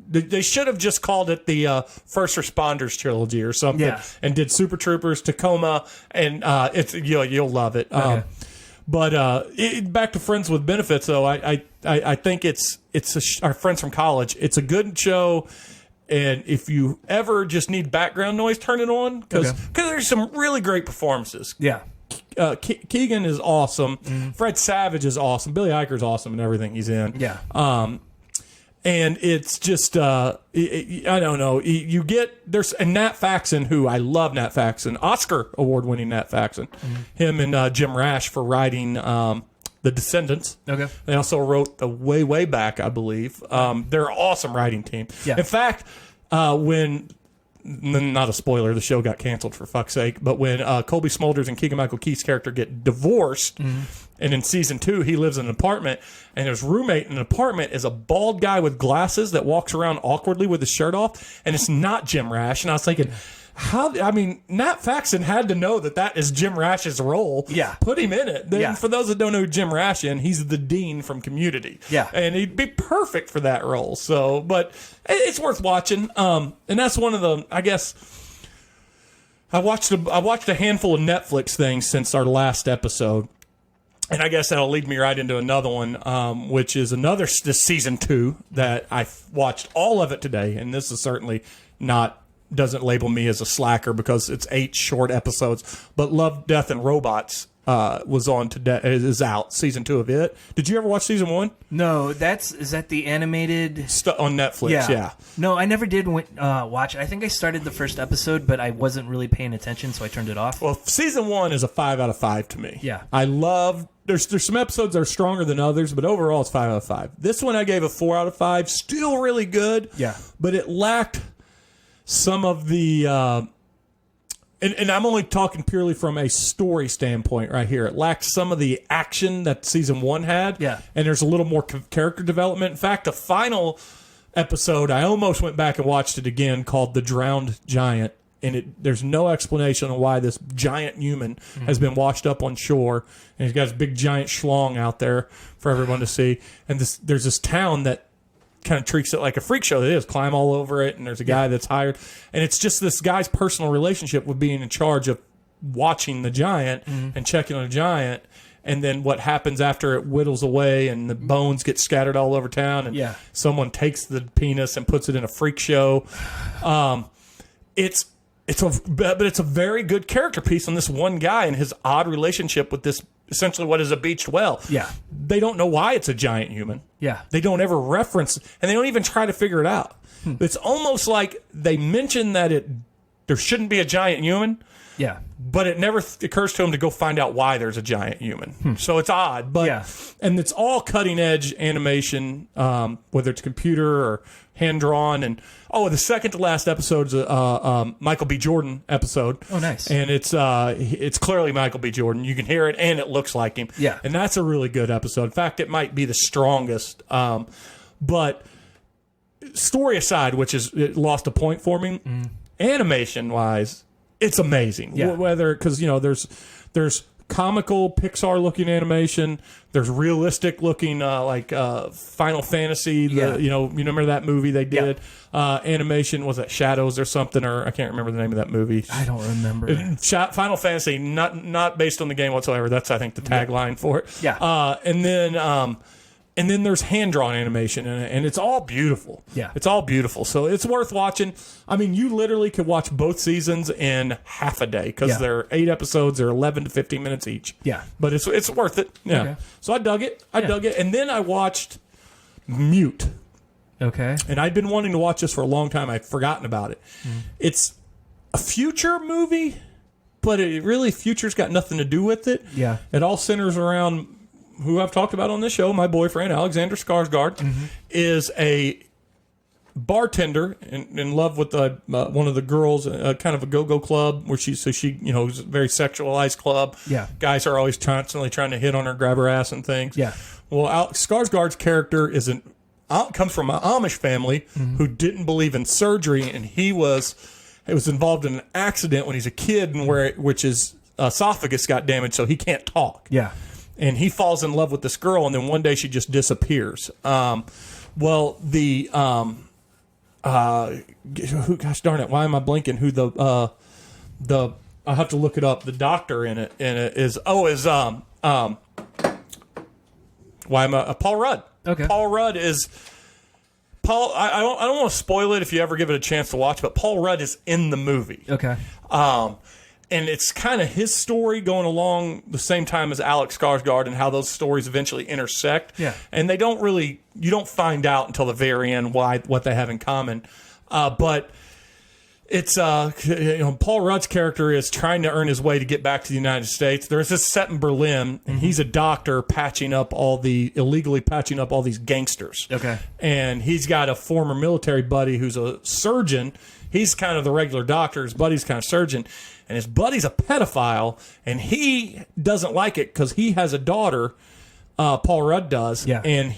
They should have just called it the First Responders trilogy or something, and did Super Troopers, Tacoma, and it's you'll love it. Okay. But back to Friends with Benefits, though, I think it's our friends from college. It's a good show, and if you ever just need background noise, turn it on because there's some really great performances. Yeah. Keegan is awesome. Mm-hmm. Fred Savage is awesome. Billy Eicher's awesome in everything he's in. Yeah. And it's just, I don't know. You get, and Nat Faxon, who I love Nat Faxon, Oscar award-winning Nat Faxon, him and Jim Rash for writing The Descendants. Okay. They also wrote the Way Back, I believe. They're an awesome writing team. Yeah. In fact, when, not a spoiler, the show got canceled for fuck's sake, but when Colby Smulders and Keegan-Michael Key's character get divorced, and in season 2, he lives in an apartment, and his roommate in an apartment is a bald guy with glasses that walks around awkwardly with his shirt off, and it's not Jim Rash. And I was thinking, Nat Faxon had to know that is Jim Rash's role. Yeah. Put him in it. Then, for those that don't know who Jim Rash is, he's the dean from Community. Yeah. And he'd be perfect for that role. So, but it's worth watching. And that's one of the, I guess, I watched a handful of Netflix things since our last episode. And I guess that'll lead me right into another one, which is this season 2 that I watched all of it today. And this is certainly doesn't label me as a slacker because it's 8 short episodes. But Love, Death, and Robots was on today. Is out, season 2 of it. Did you ever watch season 1? No, is that the animated on Netflix? Yeah. No, I never did watch it. I think I started the first episode, but I wasn't really paying attention, so I turned it off. Well, season 1 is a 5 out of 5 to me. Yeah, I love. There's some episodes that are stronger than others, but overall it's 5 out of 5. This one I gave a 4 out of 5. Still really good. Yeah, but it lacked some of the. And I'm only talking purely from a story standpoint right here. It lacked some of the action that season 1 had. Yeah. And there's a little more character development. In fact, the final episode, I almost went back and watched it again, called The Drowned Giant. And there's no explanation on why this giant human has been washed up on shore. And he's got his big giant schlong out there for everyone to see. And there's this town that kind of treats it like a freak show. It is. Climb all over it, and there's a guy that's hired. And it's just this guy's personal relationship with being in charge of watching the giant and checking on the giant. And then what happens after it whittles away and the bones get scattered all over town, and someone takes the penis and puts it in a freak show. It's a very good character piece on this one guy and his odd relationship with this, essentially what is a beached well. Yeah. They don't know why it's a giant human. Yeah. They don't ever reference, and they don't even try to figure it out. It's almost like they mention that there shouldn't be a giant human. Yeah. But it never occurs to them to go find out why there's a giant human. So it's odd. But and it's all cutting edge animation, whether it's computer or hand drawn. And the second to last episode is a Michael B. Jordan episode. Oh, nice. And it's clearly Michael B. Jordan. You can hear it, and it looks like him. Yeah. And that's a really good episode. In fact, it might be the strongest. But story aside, it lost a point for me, animation wise, it's amazing. Yeah. Whether because there's comical Pixar-looking animation. There's realistic-looking, like Final Fantasy. You remember that movie they did? Animation, was it Shadows or something? Or I can't remember the name of that movie. I don't remember. Final Fantasy, not based on the game whatsoever. That's, I think, the tagline for it. Yeah. And then there's hand-drawn animation in it, and it's all beautiful. Yeah. It's all beautiful. So it's worth watching. I mean, you literally could watch both seasons in half a day because they're 8 episodes. They're 11 to 15 minutes each. Yeah. But it's worth it. Yeah. Okay. So I dug it. And then I watched Mute. Okay. And I'd been wanting to watch this for a long time. I'd forgotten about it. It's a future movie, but future's got nothing to do with it. Yeah. It all centers around who I've talked about on this show, my boyfriend, Alexander Skarsgård, is a bartender in love with one of the girls, kind of a go-go club where she is a very sexualized club. Yeah. Guys are always constantly trying to hit on her, grab her ass and things. Yeah. Well, Skarsgård's character comes from an Amish family who didn't believe in surgery, and he was involved in an accident when he's a kid, which his esophagus got damaged, so he can't talk. Yeah. And he falls in love with this girl, and then one day she just disappears. Gosh darn it, why am I blanking? Who I have to look it up. The doctor in it is Paul Rudd. Okay. Paul Rudd is Paul. I don't want to spoil it if you ever give it a chance to watch, but Paul Rudd is in the movie. Okay. And it's kind of his story going along the same time as Alex Skarsgård and how those stories eventually intersect. Yeah. And you don't find out until the very end what they have in common. But it's Paul Rudd's character is trying to earn his way to get back to the United States. There's this set in Berlin, and he's a doctor illegally patching up all these gangsters. Okay. And he's got a former military buddy who's a surgeon. He's kind of the regular doctor. His buddy's kind of surgeon. And his buddy's a pedophile, and he doesn't like it because he has a daughter, Paul Rudd does, and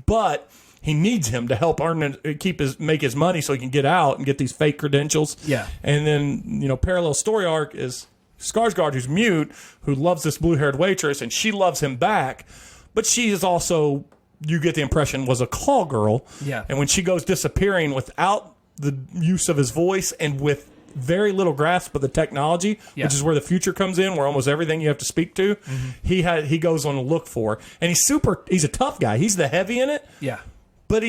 but he needs him to help make his money so he can get out and get these fake credentials. Yeah. And then, parallel story arc is Skarsgård, who's mute, who loves this blue-haired waitress, and she loves him back, but she is also, you get the impression, was a call girl. Yeah. And when she goes disappearing without the use of his voice and with very little grasp of the technology, which is where the future comes in, where almost everything you have to speak to, he goes on a look for. And he's a tough guy. He's the heavy in it. Yeah. But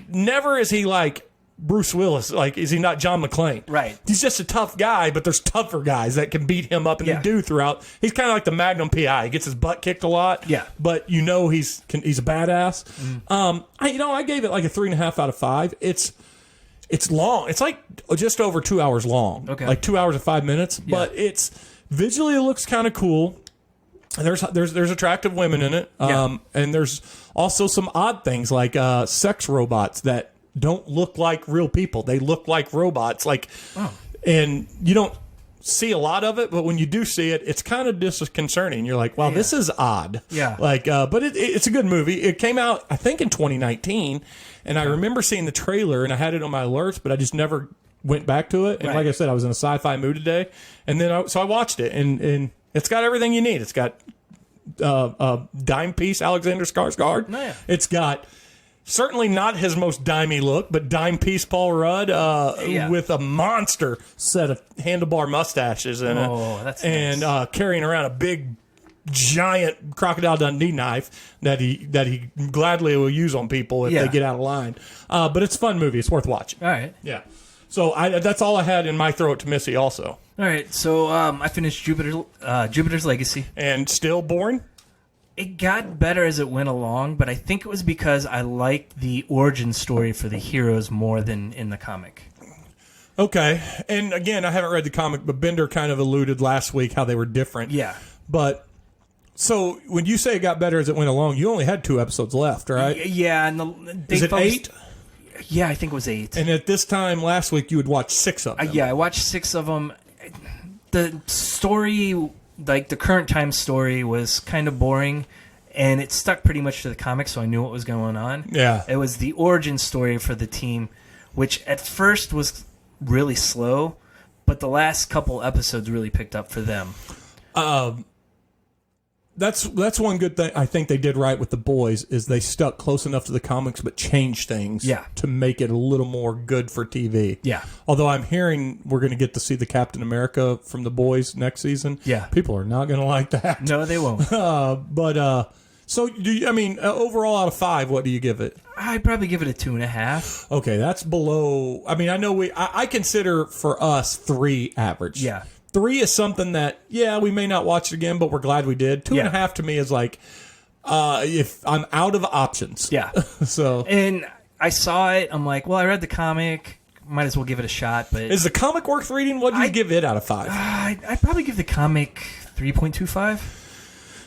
never is he like Bruce Willis. Like, is he not John McClane? Right. He's just a tough guy, but there's tougher guys that can beat him up, and they do throughout. He's kind of like the Magnum PI. He gets his butt kicked a lot. Yeah. But he's a badass. I gave it like a 3.5 out of 5. It's long. It's like just over 2 hours long. Okay. Like 2 hours and 5 minutes. Yeah. But it's visually, it looks kind of cool. There's attractive women in it. And there's also some odd things like sex robots that don't look like real people. They look like robots. And you don't see a lot of it, but when you do see it, it's kind of disconcerting. You're like, wow, this is odd. Yeah. But it's a good movie. It came out, I think, in 2019. And I remember seeing the trailer, and I had it on my alerts, but I just never went back to it. And like I said, I was in a sci-fi mood today. And then so I watched it, and it's got everything you need. It's got dime piece Alexander Skarsgård. Oh, yeah. It's got certainly not his most dimey look, but dime piece Paul Rudd with a monster set of handlebar mustaches in it. Oh, that's nice. And carrying around a big, giant Crocodile Dundee knife that he gladly will use on people if they get out of line. But it's a fun movie. It's worth watching. All right. Yeah. So that's all I had in my throw it to Missy also. All right. So I finished Jupiter's Legacy. And still boring? It got better as it went along, but I think it was because I liked the origin story for the heroes more than in the comic. Okay. And again, I haven't read the comic, but Bender kind of alluded last week how they were different. Yeah. But so when you say it got better as it went along, you only had 2 episodes left, right? Yeah. Is it 8? Yeah, I think it was 8. And at this time last week, you would watch 6 of them. Yeah, I watched 6 of them. The story, like the current time story, was kind of boring, and it stuck pretty much to the comic, so I knew what was going on. Yeah. It was the origin story for the team, which at first was really slow, but the last couple episodes really picked up for them. That's one good thing I think they did right with The Boys is they stuck close enough to the comics but changed things to make it a little more good for TV. Yeah. Although I'm hearing we're going to get to see the Captain America from The Boys next season. Yeah. People are not going to like that. No, they won't. So overall out of 5, what do you give it? I'd probably give it a 2.5. Okay, that's below. I mean, I know I consider for us 3 average. Yeah. 3 is something that, we may not watch it again, but we're glad we did. 2.5 to me is like, if I'm out of options. Yeah. So. And I saw it. I'm like, well, I read the comic. Might as well give it a shot. But is the comic worth reading? What do you give it out of 5? I'd probably give the comic 3.25.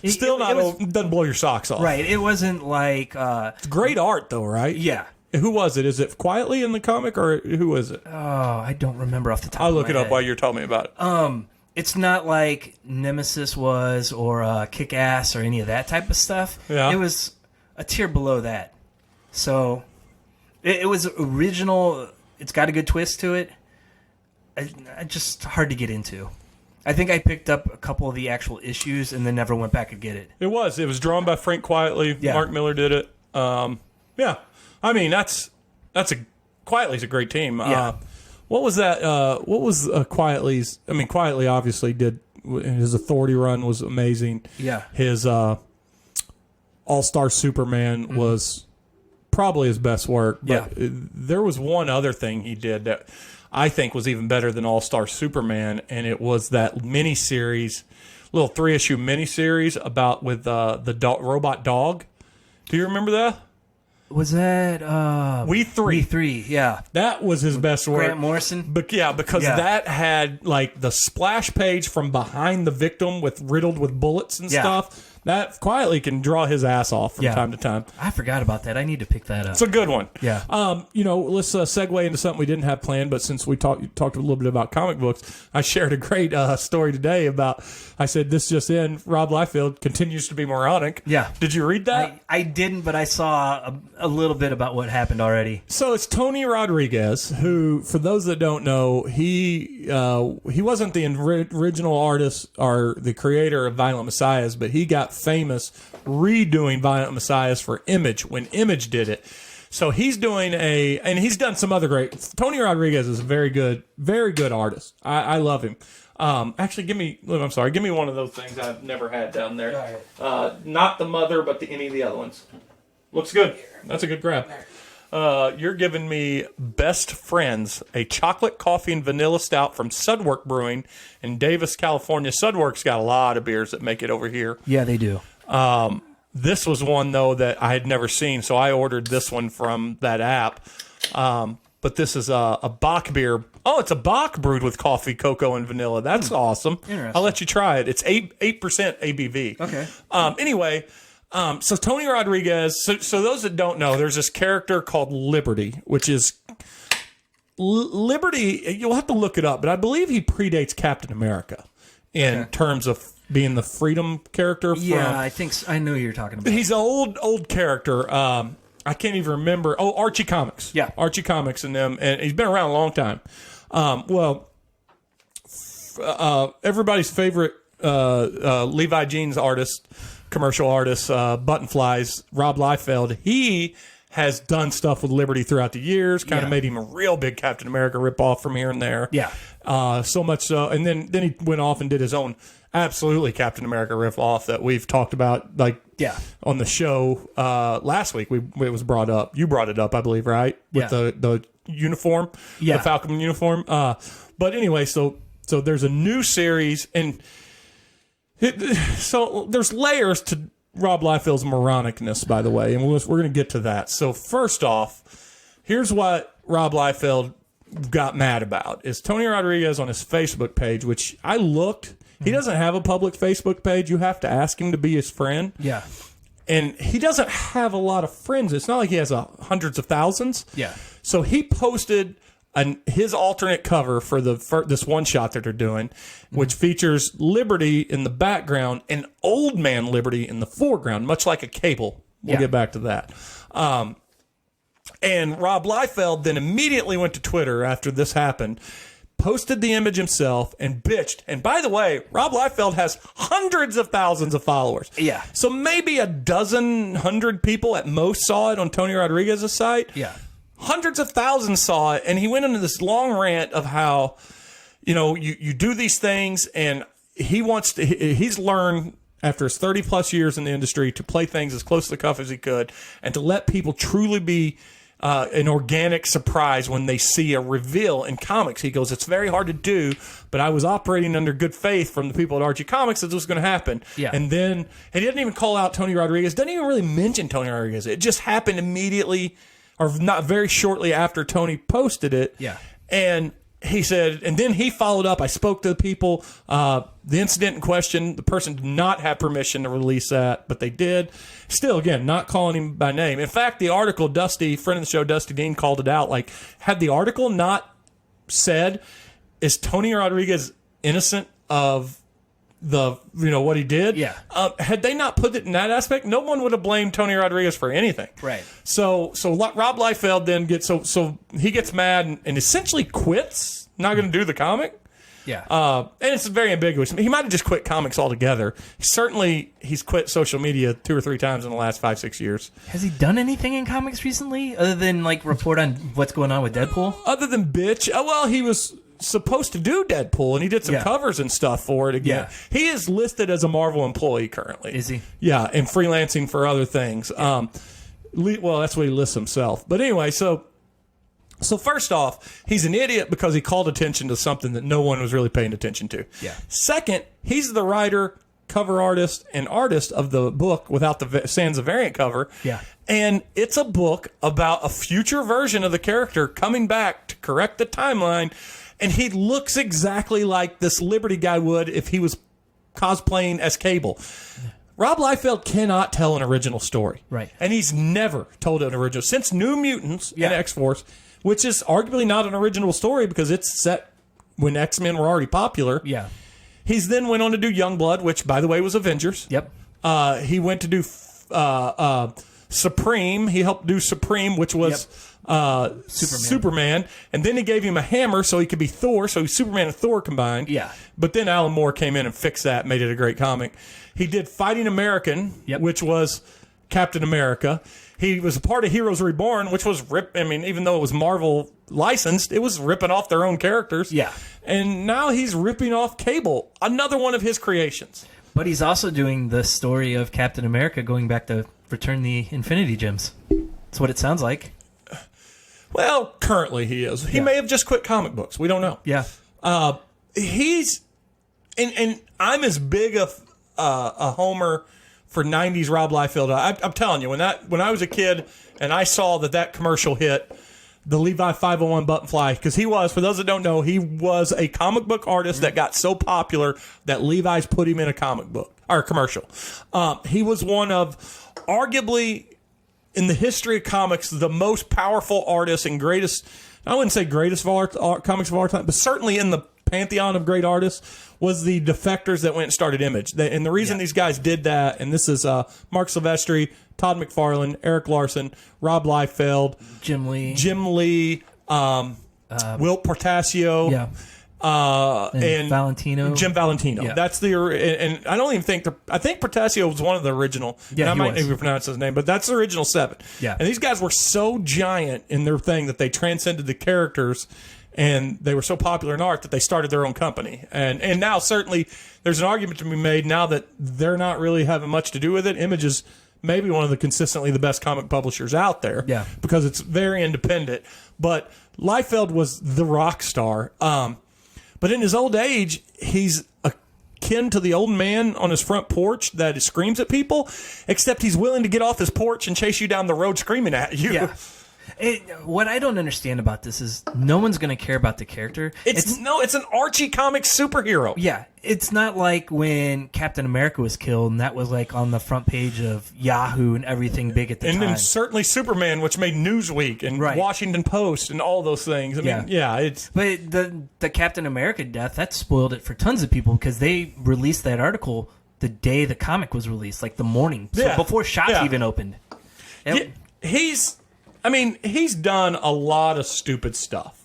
Still doesn't blow your socks off. Right. It wasn't like... it's great art, though, right? Yeah. Who was it? Is it Quietly in the comic, or who is it? Oh, I don't remember off the top of my head. I'll look it up while you're telling me about it. It's not like Nemesis was, or Kick-Ass, or any of that type of stuff. Yeah. It was a tier below that. So, it was original. It's got a good twist to it. Just hard to get into. I think I picked up a couple of the actual issues and then never went back and get it. It was drawn by Frank Quietly. Yeah. Mark Miller did it. Yeah. I mean, Quietly's a great team. Yeah. What was that? What was Quietly's? I mean, Quietly obviously did his Authority run was amazing. Yeah. His All-Star Superman was probably his best work. But there was one other thing he did that I think was even better than All-Star Superman, and it was that miniseries, little 3-issue miniseries about with the robot dog. Do you remember that? Was that We Three? We Three, yeah. That was his best work. Grant Morrison? Because that had like the splash page from behind the victim riddled with bullets and stuff. That Quietly can draw his ass off from time to time. I forgot about that. I need to pick that up. It's a good one. Yeah. Let's segue into something we didn't have planned, but since we talked a little bit about comic books, I shared a great story today about, I said, this just in, Rob Liefeld continues to be moronic. Yeah. Did you read that? I didn't, but I saw a little bit about what happened already. So it's Tony Rodriguez, who, for those that don't know, he wasn't the original artist or the creator of Violent Messiahs, but he got famous redoing Violent Messiahs for Image when Image did it. So he's doing and he's done some other great. Tony Rodriguez is a very good artist. I love him. Actually, give me one of those things I've never had down there. Not the Mother, but any of the other ones. Looks good. That's a good grab. You're giving me Best Friends, a chocolate, coffee, and vanilla stout from Sudwork Brewing in Davis, California. Sudwork's got a lot of beers that make it over here. Yeah, they do. This was one, though, that I had never seen, so I ordered this one from that app. But this is a Bach beer. Oh, it's a Bach brewed with coffee, cocoa, and vanilla. That's awesome. I'll let you try it. It's 8% ABV. Okay. Anyway... so Tony Rodriguez, so those that don't know, there's this character called Liberty, which is Liberty, you'll have to look it up, but I believe he predates Captain America in terms of being the freedom character. Yeah, I think so. I know who you're talking about. He's an old character. I can't even remember. Oh, Archie Comics. Yeah. Archie Comics and them, and he's been around a long time. Everybody's favorite Levi Jeans artist, commercial artist, Button Flies, Rob Liefeld, he has done stuff with Liberty throughout the years, kind of made him a real big Captain America ripoff from here and there. Yeah. So much so. And then he went off and did his own absolutely Captain America ripoff that we've talked about on the show last week. It was brought up. You brought it up, I believe, right? With the uniform, the Falcon uniform. But anyway, so there's a new series, and so there's layers to Rob Liefeld's moronicness, by the way, and we're going to get to that. So first off, here's what Rob Liefeld got mad about. Is Tony Rodriguez on his Facebook page, which I looked. He doesn't have a public Facebook page. You have to ask him to be his friend. Yeah. And he doesn't have a lot of friends. It's not like he has hundreds of thousands. Yeah. So he posted his alternate cover for this one shot that they're doing, which features Liberty in the background and Old Man Liberty in the foreground, much like a Cable. We'll get back to that. And Rob Liefeld then immediately went to Twitter after this happened, posted the image himself and bitched. And by the way, Rob Liefeld has hundreds of thousands of followers. Yeah. So maybe a dozen, 100 people at most saw it on Tony Rodriguez's site. Yeah. Hundreds of thousands saw it, and he went into this long rant of how, you do these things, and he's learned after his 30 plus years in the industry to play things as close to the cuff as he could, and to let people truly be an organic surprise when they see a reveal in comics. He goes, it's very hard to do, but I was operating under good faith from the people at Archie Comics that this was going to happen. Yeah. And then he didn't even call out Tony Rodriguez, didn't even really mention Tony Rodriguez. It just happened immediately, or not very shortly after Tony posted it. Yeah. And he said, and then he followed up. I spoke to the people. The incident in question, the person did not have permission to release that, but they did. Still, again, not calling him by name. In fact, the article, Dusty, friend of the show, Dusty Dean, called it out. Like, had the article not said, is Tony Rodriguez innocent of what he did? Yeah. Had they not put it in that aspect, no one would have blamed Tony Rodriguez for anything. Right. So Rob Liefeld then gets so he gets mad and essentially quits. Not going to do the comic. Yeah. And it's very ambiguous. He might have just quit comics altogether. Certainly, he's quit social media 2 or 3 times in the last 5-6 years. Has he done anything in comics recently other than report on what's going on with Deadpool? Other than bitch, well, he was supposed to do Deadpool, and he did some covers and stuff for it again. Yeah. He is listed as a Marvel employee currently. Is he? Yeah, and freelancing for other things. Yeah. Well, that's what he lists himself. But anyway, so first off, he's an idiot because he called attention to something that no one was really paying attention to. Yeah. Second, he's the writer, cover artist, and artist of the book without the sans variant cover. Yeah. And it's a book about a future version of the character coming back to correct the timeline. And he looks exactly like this Liberty guy would if he was cosplaying as Cable. Rob Liefeld cannot tell an original story. Right. And he's never told an original. Since New Mutants and X-Force, which is arguably not an original story because it's set when X-Men were already popular. Yeah. He's then went on to do Youngblood, which, by the way, was Avengers. Yep. He went to do Supreme. He helped do Supreme, which was Superman. And then he gave him a hammer so he could be Thor. So he's Superman and Thor combined. Yeah. But then Alan Moore came in and fixed that, made it a great comic. He did Fighting American, which was Captain America. He was a part of Heroes Reborn, which was even though it was Marvel licensed, it was ripping off their own characters. Yeah. And now he's ripping off Cable, another one of his creations. But he's also doing the story of Captain America going back to return the Infinity Gems. That's what it sounds like. Well, currently he is. He may have just quit comic books. We don't know. Yeah. He's and I'm as big a homer for 90s Rob Liefeld. I'm telling you, when I was a kid and I saw that commercial hit, the Levi 501 button fly, because he was, for those that don't know, he was a comic book artist that got so popular that Levi's put him in a comic book or commercial. He was one of arguably in the history of comics the most powerful artists and greatest. I wouldn't say greatest of all comics of our time, but certainly in the pantheon of great artists was the defectors that went and started Image. And the reason these guys did that, and this is Mark Silvestri, Todd McFarlane, Eric Larson, Rob Liefeld, Jim Lee, Wilt Portacio, and Valentino. Jim Valentino. Yeah. That's and I don't even think I think Portacio was one of the original. Yeah, I might even pronounce his name, but that's the original 7. Yeah. And these guys were so giant in their thing that they transcended the characters. And they were so popular in art that they started their own company. And now certainly there's an argument to be made now that they're not really having much to do with it. Image is maybe one of the consistently the best comic publishers out there. Yeah. Because it's very independent. But Liefeld was the rock star. But in his old age, he's akin to the old man on his front porch that screams at people, except he's willing to get off his porch and chase you down the road screaming at you. Yeah. What I don't understand about this is no one's going to care about the character. It's an Archie Comics superhero. Yeah, it's not like when Captain America was killed and that was on the front page of Yahoo and everything big at the time. And then certainly Superman, which made Newsweek and Washington Post and all those things. I mean, it's... But the Captain America death, that spoiled it for tons of people because they released that article the day the comic was released, the morning. So before shops even opened. He's done a lot of stupid stuff.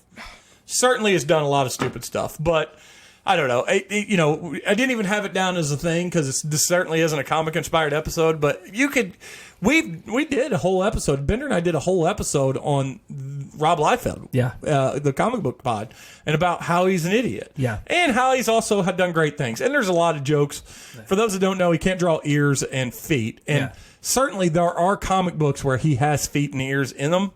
certainly has done a lot of stupid stuff, but I don't know. I didn't even have it down as a thing because this certainly isn't a comic inspired episode. But you could, we did a whole episode. Bender and I did a whole episode on Rob Liefeld, the comic book pod, and about how he's an idiot, and how he's also had done great things. And there's a lot of jokes. For those that don't know, he can't draw ears and feet, and certainly there are comic books where he has feet and ears in them.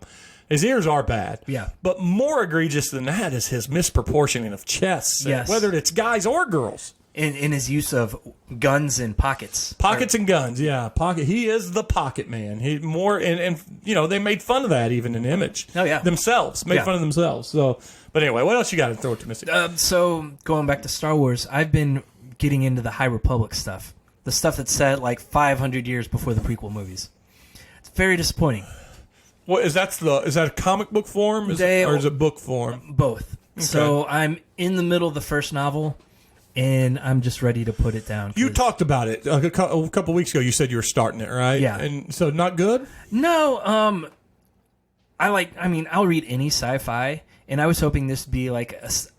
His ears are bad. Yeah. But more egregious than that is his misproportioning of chests, whether it's guys or girls. In his use of guns and pockets. Pockets and guns, Pocket. He is the pocket man. He more and they made fun of that even in Image. Oh yeah. Themselves. Made fun of themselves. So but anyway, what else you got to throw it to Missy? So going back to Star Wars, I've been getting into the High Republic stuff. The stuff that's set like 500 years before the prequel movies. It's very disappointing. What is that a comic book form or is it book form? Both. Okay. So I'm in the middle of the first novel, and I'm just ready to put it down. You talked about it a couple weeks ago. You said you were starting it, right? Yeah. And so not good? No. I'll read any sci-fi, and I was hoping this would be like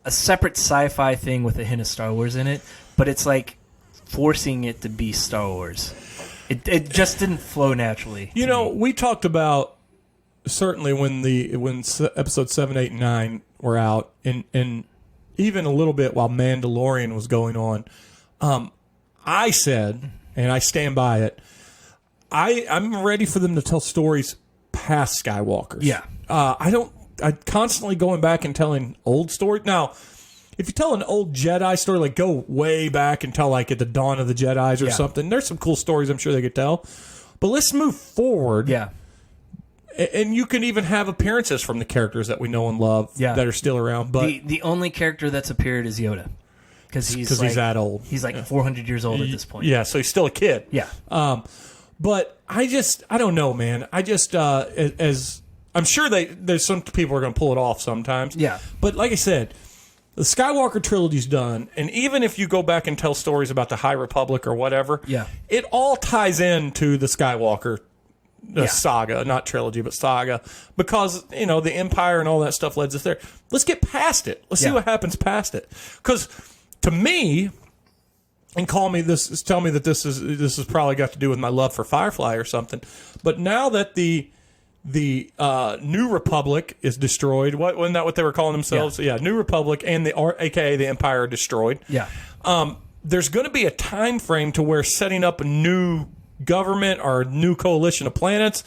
a separate sci-fi thing with a hint of Star Wars in it, but it's like forcing it to be Star Wars. It just didn't flow naturally. We talked about certainly when episode 7, 8, and 9 were out, and even a little bit while Mandalorian was going on, I said, and I stand by it, I'm ready for them to tell stories past Skywalkers. Yeah. I constantly going back and telling old stories. Now, if you tell an old Jedi story, like go way back and tell like at the dawn of the Jedis or something, there's some cool stories I'm sure they could tell. But let's move forward. Yeah. And you can even have appearances from the characters that we know and love that are still around. But the only character that's appeared is Yoda. Because he's that old. He's like 400 years old at this point. Yeah, so he's still a kid. Yeah. But I don't know, man. As I'm sure there's some people are going to pull it off sometimes. Yeah. But like I said, the Skywalker trilogy's done, and even if you go back and tell stories about the High Republic or whatever, it all ties into the Skywalker saga, not trilogy, but saga, because the Empire and all that stuff led us there. Let's get past it. Let's see what happens past it. Because to me, and tell me that this has probably got to do with my love for Firefly or something. But now that the New Republic is destroyed, wasn't that what they were calling themselves? Yeah, New Republic and aka the Empire are destroyed. Yeah. There's going to be a time frame to where setting up a new government or a new coalition of planets,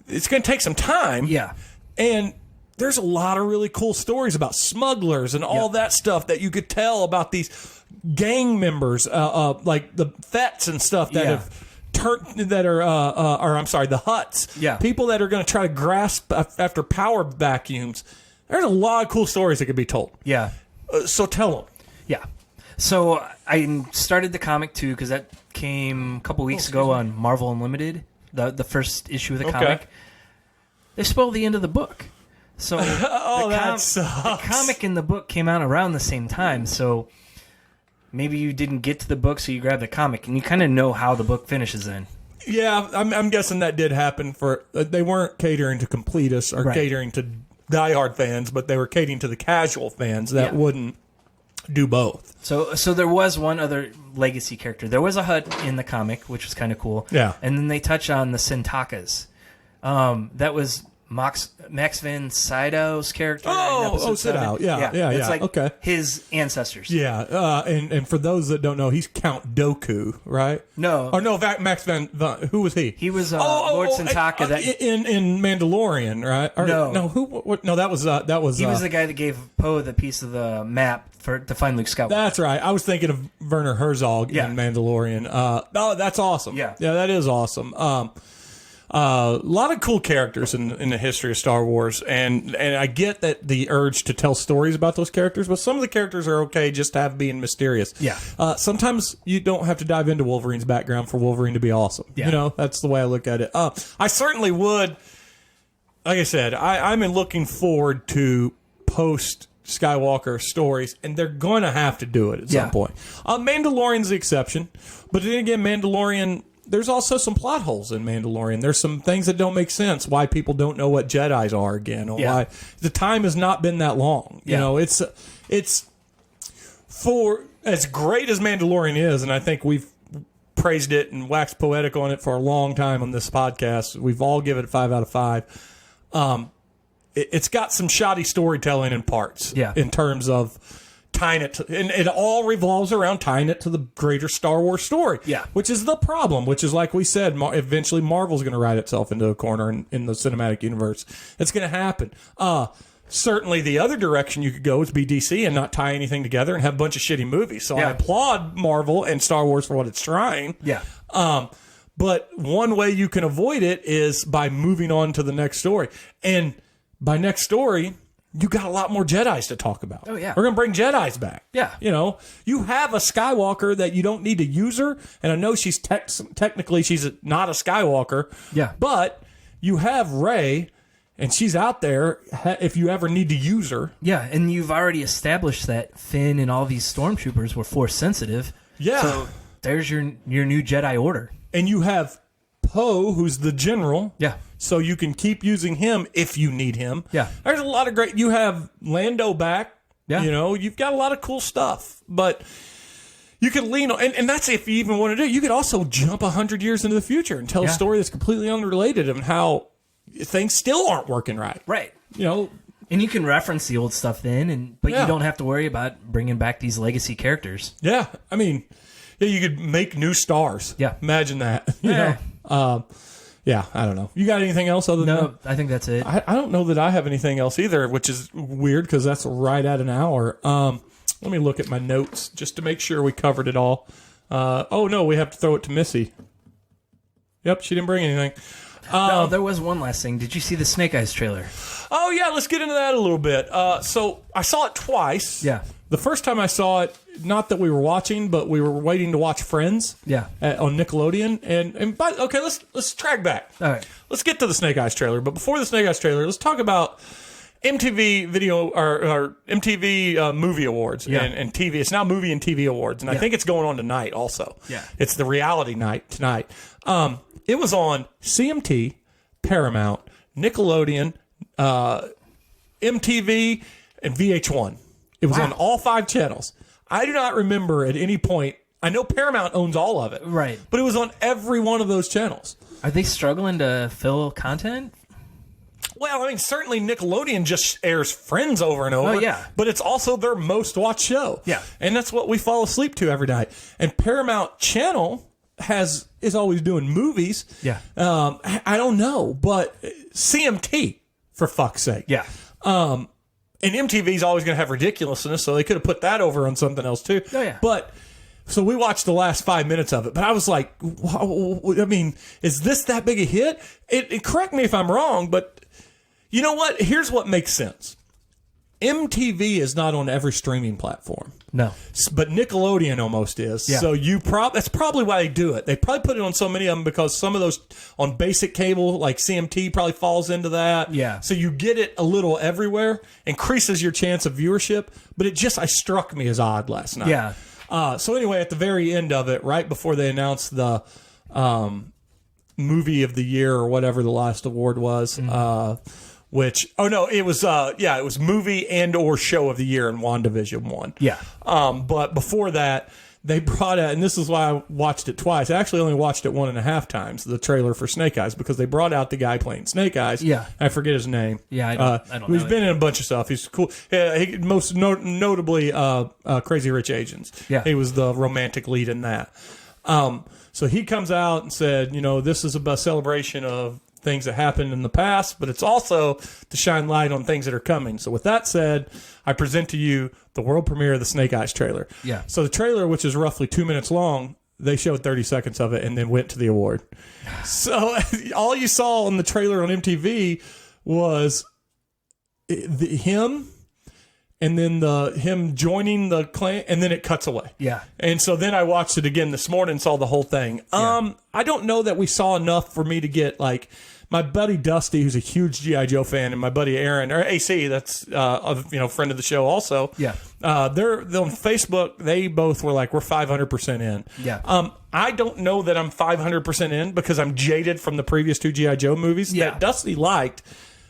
it's going to take some time. Yeah. And there's a lot of really cool stories about smugglers and all that stuff that you could tell about these gang members, like the Fets and stuff that have turned, that are, the Hutts. Yeah. People that are going to try to grasp after power vacuums. There's a lot of cool stories that could be told. Yeah. So tell them. Yeah. So I started the comic too because that came a couple weeks ago on Marvel Unlimited, the first issue of the comic. They spoiled the end of the book. So that sucks. The comic and the book came out around the same time, so maybe you didn't get to the book, so you grabbed the comic, and you kind of know how the book finishes then. Yeah, I'm guessing that did happen. They weren't catering to completists or catering to diehard fans, but they were catering to the casual fans that wouldn't do both. So there was one other legacy character. There was a Hutt in the comic, which was kind of cool. Yeah. And then they touch on the Sintakas. That was Max von Sydow's character. Sydow. Yeah. It's like his ancestors. Yeah. And for those that don't know, he's Count Dooku, right? No. Or no, Max von who was he? He was Lord Sintaka. In Mandalorian, right? No, that was he was the guy that gave Poe the piece of the map to find Luke Skywalker. That's right. I was thinking of Werner Herzog in Mandalorian. That's awesome. Yeah, that is awesome. A lot of cool characters in the history of Star Wars, and I get that the urge to tell stories about those characters, but some of the characters are okay just to have being mysterious. Yeah. Sometimes you don't have to dive into Wolverine's background for Wolverine to be awesome. Yeah. That's the way I look at it. I certainly would. Like I said, I'm looking forward to post Skywalker stories, and they're going to have to do it at some point. Mandalorian's the exception, but then again, Mandalorian, there's also some plot holes in Mandalorian. There's some things that don't make sense. Why people don't know what Jedis are again, or why the time has not been that long. You know, it's for as great as Mandalorian is, and I think we've praised it and waxed poetic on it for a long time on this podcast. We've all given it 5 out of 5. It's got some shoddy storytelling in parts. In terms of tying it to, and it all revolves around tying it to the greater Star Wars story. Which is the problem, which is, like we said, eventually Marvel's going to ride itself into a corner in the cinematic universe. It's going to happen. Certainly the other direction you could go is be DC and not tie anything together and have a bunch of shitty movies. So I applaud Marvel and Star Wars for what it's trying. But one way you can avoid it is by moving on to the next story. And by next story, you got a lot more Jedis to talk about. We're going to bring Jedis back. You know, you have a Skywalker that you don't need to use her. And I know she's technically she's not a Skywalker. But you have Rey, and she's out there if you ever need to use her. And you've already established that Finn and all these stormtroopers were Force sensitive. So there's your new Jedi Order. And you have Poe, who's the general. So you can keep using him if you need him. There's a lot of great... You have Lando back. You know, you've got a lot of cool stuff. But you can lean on... And that's if you even want to do it. You could also jump 100 years into the future and tell a story that's completely unrelated and how things still aren't working right. You know... And you can reference the old stuff then, but you don't have to worry about bringing back these legacy characters. I mean... you could make new stars. Imagine that. You know? I don't know. You got anything else other than No, I think that's it. I don't know that I have anything else either, which is weird because that's right at an hour. Let me look at my notes just to make sure we covered it all. Oh, no, we have to throw it to Missy. Yep, she didn't bring anything. No, there was one last thing. Did you see the Snake Eyes trailer? Oh, yeah, let's get into that a little bit. So I saw it twice. The first time I saw it, not that we were watching, but we were waiting to watch Friends. On Nickelodeon. Okay, let's track back. All right. Let's get to the Snake Eyes trailer. But before the Snake Eyes trailer, let's talk about MTV Video or MTV Movie Awards and TV. It's now Movie and TV Awards, and I think it's going on tonight. Also, it's the reality night tonight. It was on CMT, Paramount, Nickelodeon, MTV, and VH1. It was on all 5 channels. I do not remember at any point. I know Paramount owns all of it. But it was on every one of those channels. Are they struggling to fill content? Well, I mean, certainly Nickelodeon just airs Friends over and over. But it's also their most watched show. And that's what we fall asleep to every night. And Paramount Channel is always doing movies. I don't know, but CMT, for fuck's sake. And MTV's always going to have ridiculousness, so they could have put that over on something else too. But so we watched the last 5 minutes of it, but I was like, wow, I mean, is this that big a hit? Correct me if I'm wrong, but you know what? Here's what makes sense. MTV is not on every streaming platform. No. But Nickelodeon almost is. So that's probably why they do it. They probably put it on so many of them because some of those on basic cable, like CMT, probably falls into that. So you get it a little everywhere, increases your chance of viewership. But it struck me as odd last night. So anyway, at the very end of it, right before they announced the movie of the year or whatever the last award was, it was movie and or show of the year, and WandaVision won. But before that, they brought out, and this is why I watched it twice. I actually only watched it 1.5 times, the trailer for Snake Eyes, because they brought out the guy playing Snake Eyes. I forget his name. I don't know. He's been in a bunch of stuff. He's cool. Most notably, Crazy Rich Asians. He was the romantic lead in that. So he comes out and said, this is a celebration of things that happened in the past, but it's also to shine light on things that are coming. So with that said, I present to you the world premiere of the Snake Eyes trailer. So the trailer, which is roughly 2 minutes long, they showed 30 seconds of it and then went to the award. So all you saw on the trailer on MTV was him and then him joining the clan, and then it cuts away. And so then I watched it again this morning and saw the whole thing. I don't know that we saw enough for me to get my buddy Dusty, who's a huge G.I. Joe fan, and my buddy Aaron, or AC, that's a friend of the show also. Yeah. They're on Facebook. They both were like, we're 500% in. Yeah. I don't know that I'm 500% in because I'm jaded from the previous 2 G.I. Joe movies that Dusty liked,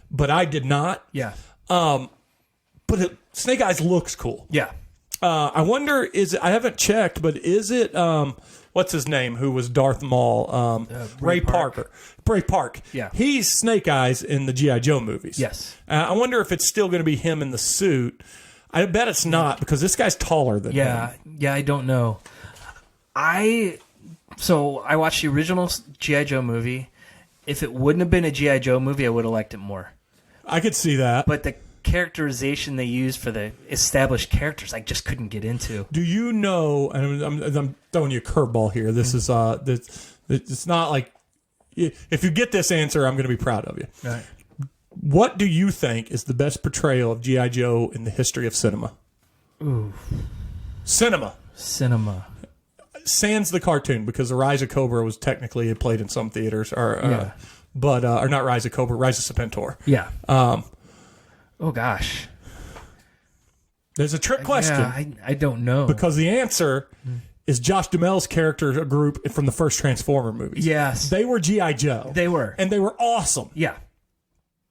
but I did not. Yeah. But Snake Eyes looks cool. Yeah. I wonder, I haven't checked, but is it, what's his name, who was Darth Maul? Ray Parker. Ray Park. Yeah. He's Snake Eyes in the G.I. Joe movies. Yes. I wonder if it's still going to be him in the suit. I bet it's not because this guy's taller than him. Yeah, I don't know. So I watched the original G.I. Joe movie. If it wouldn't have been a G.I. Joe movie, I would have liked it more. I could see that. But the characterization they used for the established characters, I just couldn't get into. Do you know, and I'm throwing you a curveball here. This is, it's not like, if you get this answer, I'm going to be proud of you. Right. What do you think is the best portrayal of G.I. Joe in the history of cinema? Ooh. Cinema. Sans the cartoon, because the Rise of Cobra was technically played in some theaters, or not Rise of Cobra, Rise of Serpentor. Yeah. Oh gosh. There's a trick question. Yeah, I don't know. Because the answer is Josh Duhamel's character group from the first Transformer movies. Yes. They were G.I. Joe. They were. And they were awesome. Yeah.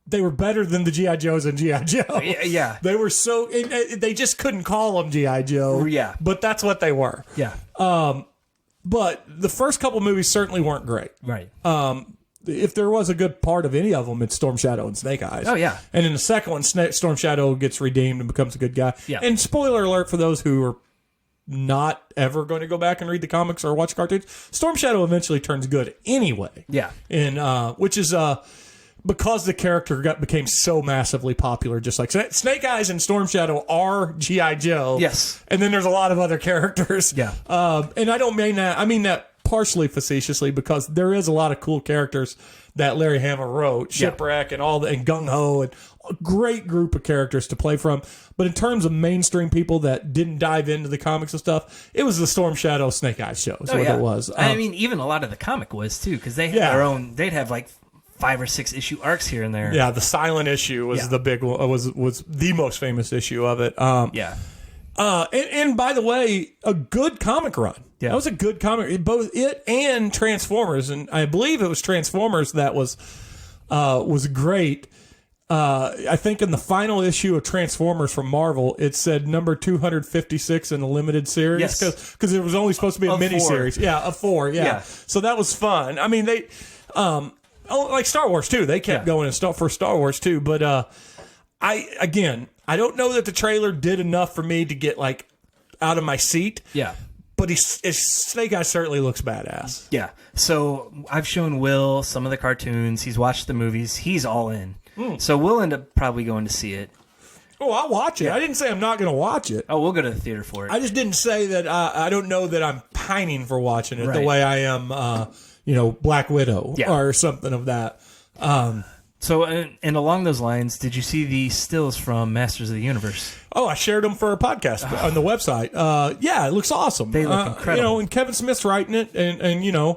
They were better than the G.I. Joes in G.I. Joe. Yeah. They were so... They just couldn't call them G.I. Joe. Yeah. But that's what they were. Yeah. But the first couple movies certainly weren't great. Right. If there was a good part of any of them, it's Storm Shadow and Snake Eyes. Oh, yeah. And in the second one, Storm Shadow gets redeemed and becomes a good guy. Yeah. And spoiler alert for those who are not ever going to go back and read the comics or watch cartoons, Storm Shadow eventually turns good anyway. Yeah. And which is because the character became so massively popular, just like Snake Eyes and Storm Shadow are G.I. Joe. Yes. And then there's a lot of other characters. Yeah. And I don't mean that. I mean that partially facetiously, because there is a lot of cool characters that Larry Hama wrote, Shipwreck and and Gung Ho, and a great group of characters to play from. But in terms of mainstream people that didn't dive into the comics and stuff, it was the Storm Shadow Snake Eyes show. Is what it was. I mean, even a lot of the comic was too, because they had their own. They'd have like 5 or 6 issue arcs here and there. Yeah, the silent issue was the big one. Was the most famous issue of it. And by the way, a good comic run. Yeah. That was a good comic. Both it and Transformers, and I believe it was Transformers that was great. I think in the final issue of Transformers from Marvel, it said number 256 in the limited series. Yes. Because it was only supposed to be a miniseries. Yeah, of 4. Yeah. So that was fun. I mean, they like Star Wars too. They kept going for Star Wars too. But I don't know that the trailer did enough for me to get like out of my seat. Yeah. But Snake Eyes certainly looks badass. Yeah. So I've shown Will some of the cartoons. He's watched the movies. He's all in. So we'll end up probably going to see it. Oh, I'll watch it. Yeah. I didn't say I'm not going to watch it. Oh, we'll go to the theater for it. I just didn't say that I don't know that I'm pining for watching it the way I am, Black Widow or something of that. So, and along those lines, did you see the stills from Masters of the Universe? Oh, I shared them for a podcast on the website. It looks awesome. They look incredible. And Kevin Smith's writing it, and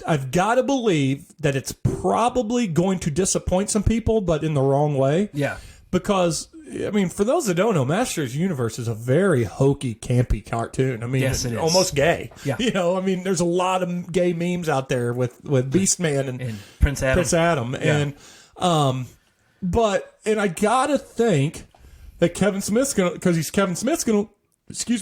I've got to believe that it's probably going to disappoint some people, but in the wrong way. Yeah. Because, I mean, for those that don't know, Masters of the Universe is a very hokey, campy cartoon. I mean, yes, it is. Almost gay. Yeah. There's a lot of gay memes out there with Beastman and Prince Adam. Yeah. And, and I gotta think that Kevin Smith's gonna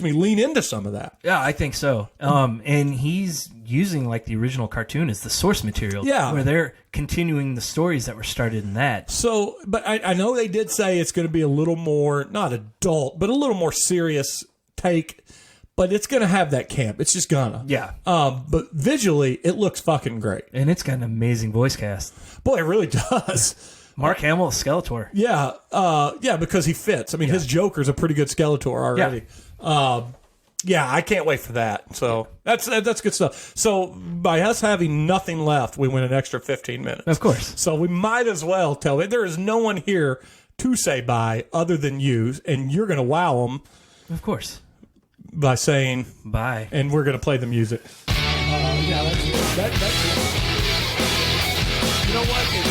lean into some of that. Yeah, I think so. And he's using like the original cartoon as the source material. Yeah. Where they're continuing the stories that were started in that. So, but I know they did say it's going to be a little more, not adult, but a little more serious take, but it's going to have that camp. It's just gonna. Yeah. But visually, it looks fucking great. And it's got an amazing voice cast. Boy, it really does. Mark Hamill, Skeletor. Yeah, because he fits. I mean, his Joker's a pretty good Skeletor already. Yeah. I can't wait for that. So that's good stuff. So by us having nothing left, we went an extra 15 minutes. Of course. So we might as well tell it. There is no one here to say bye other than you, and you're going to wow them. Of course. By saying bye. And we're going to play the music. That's it. You know what?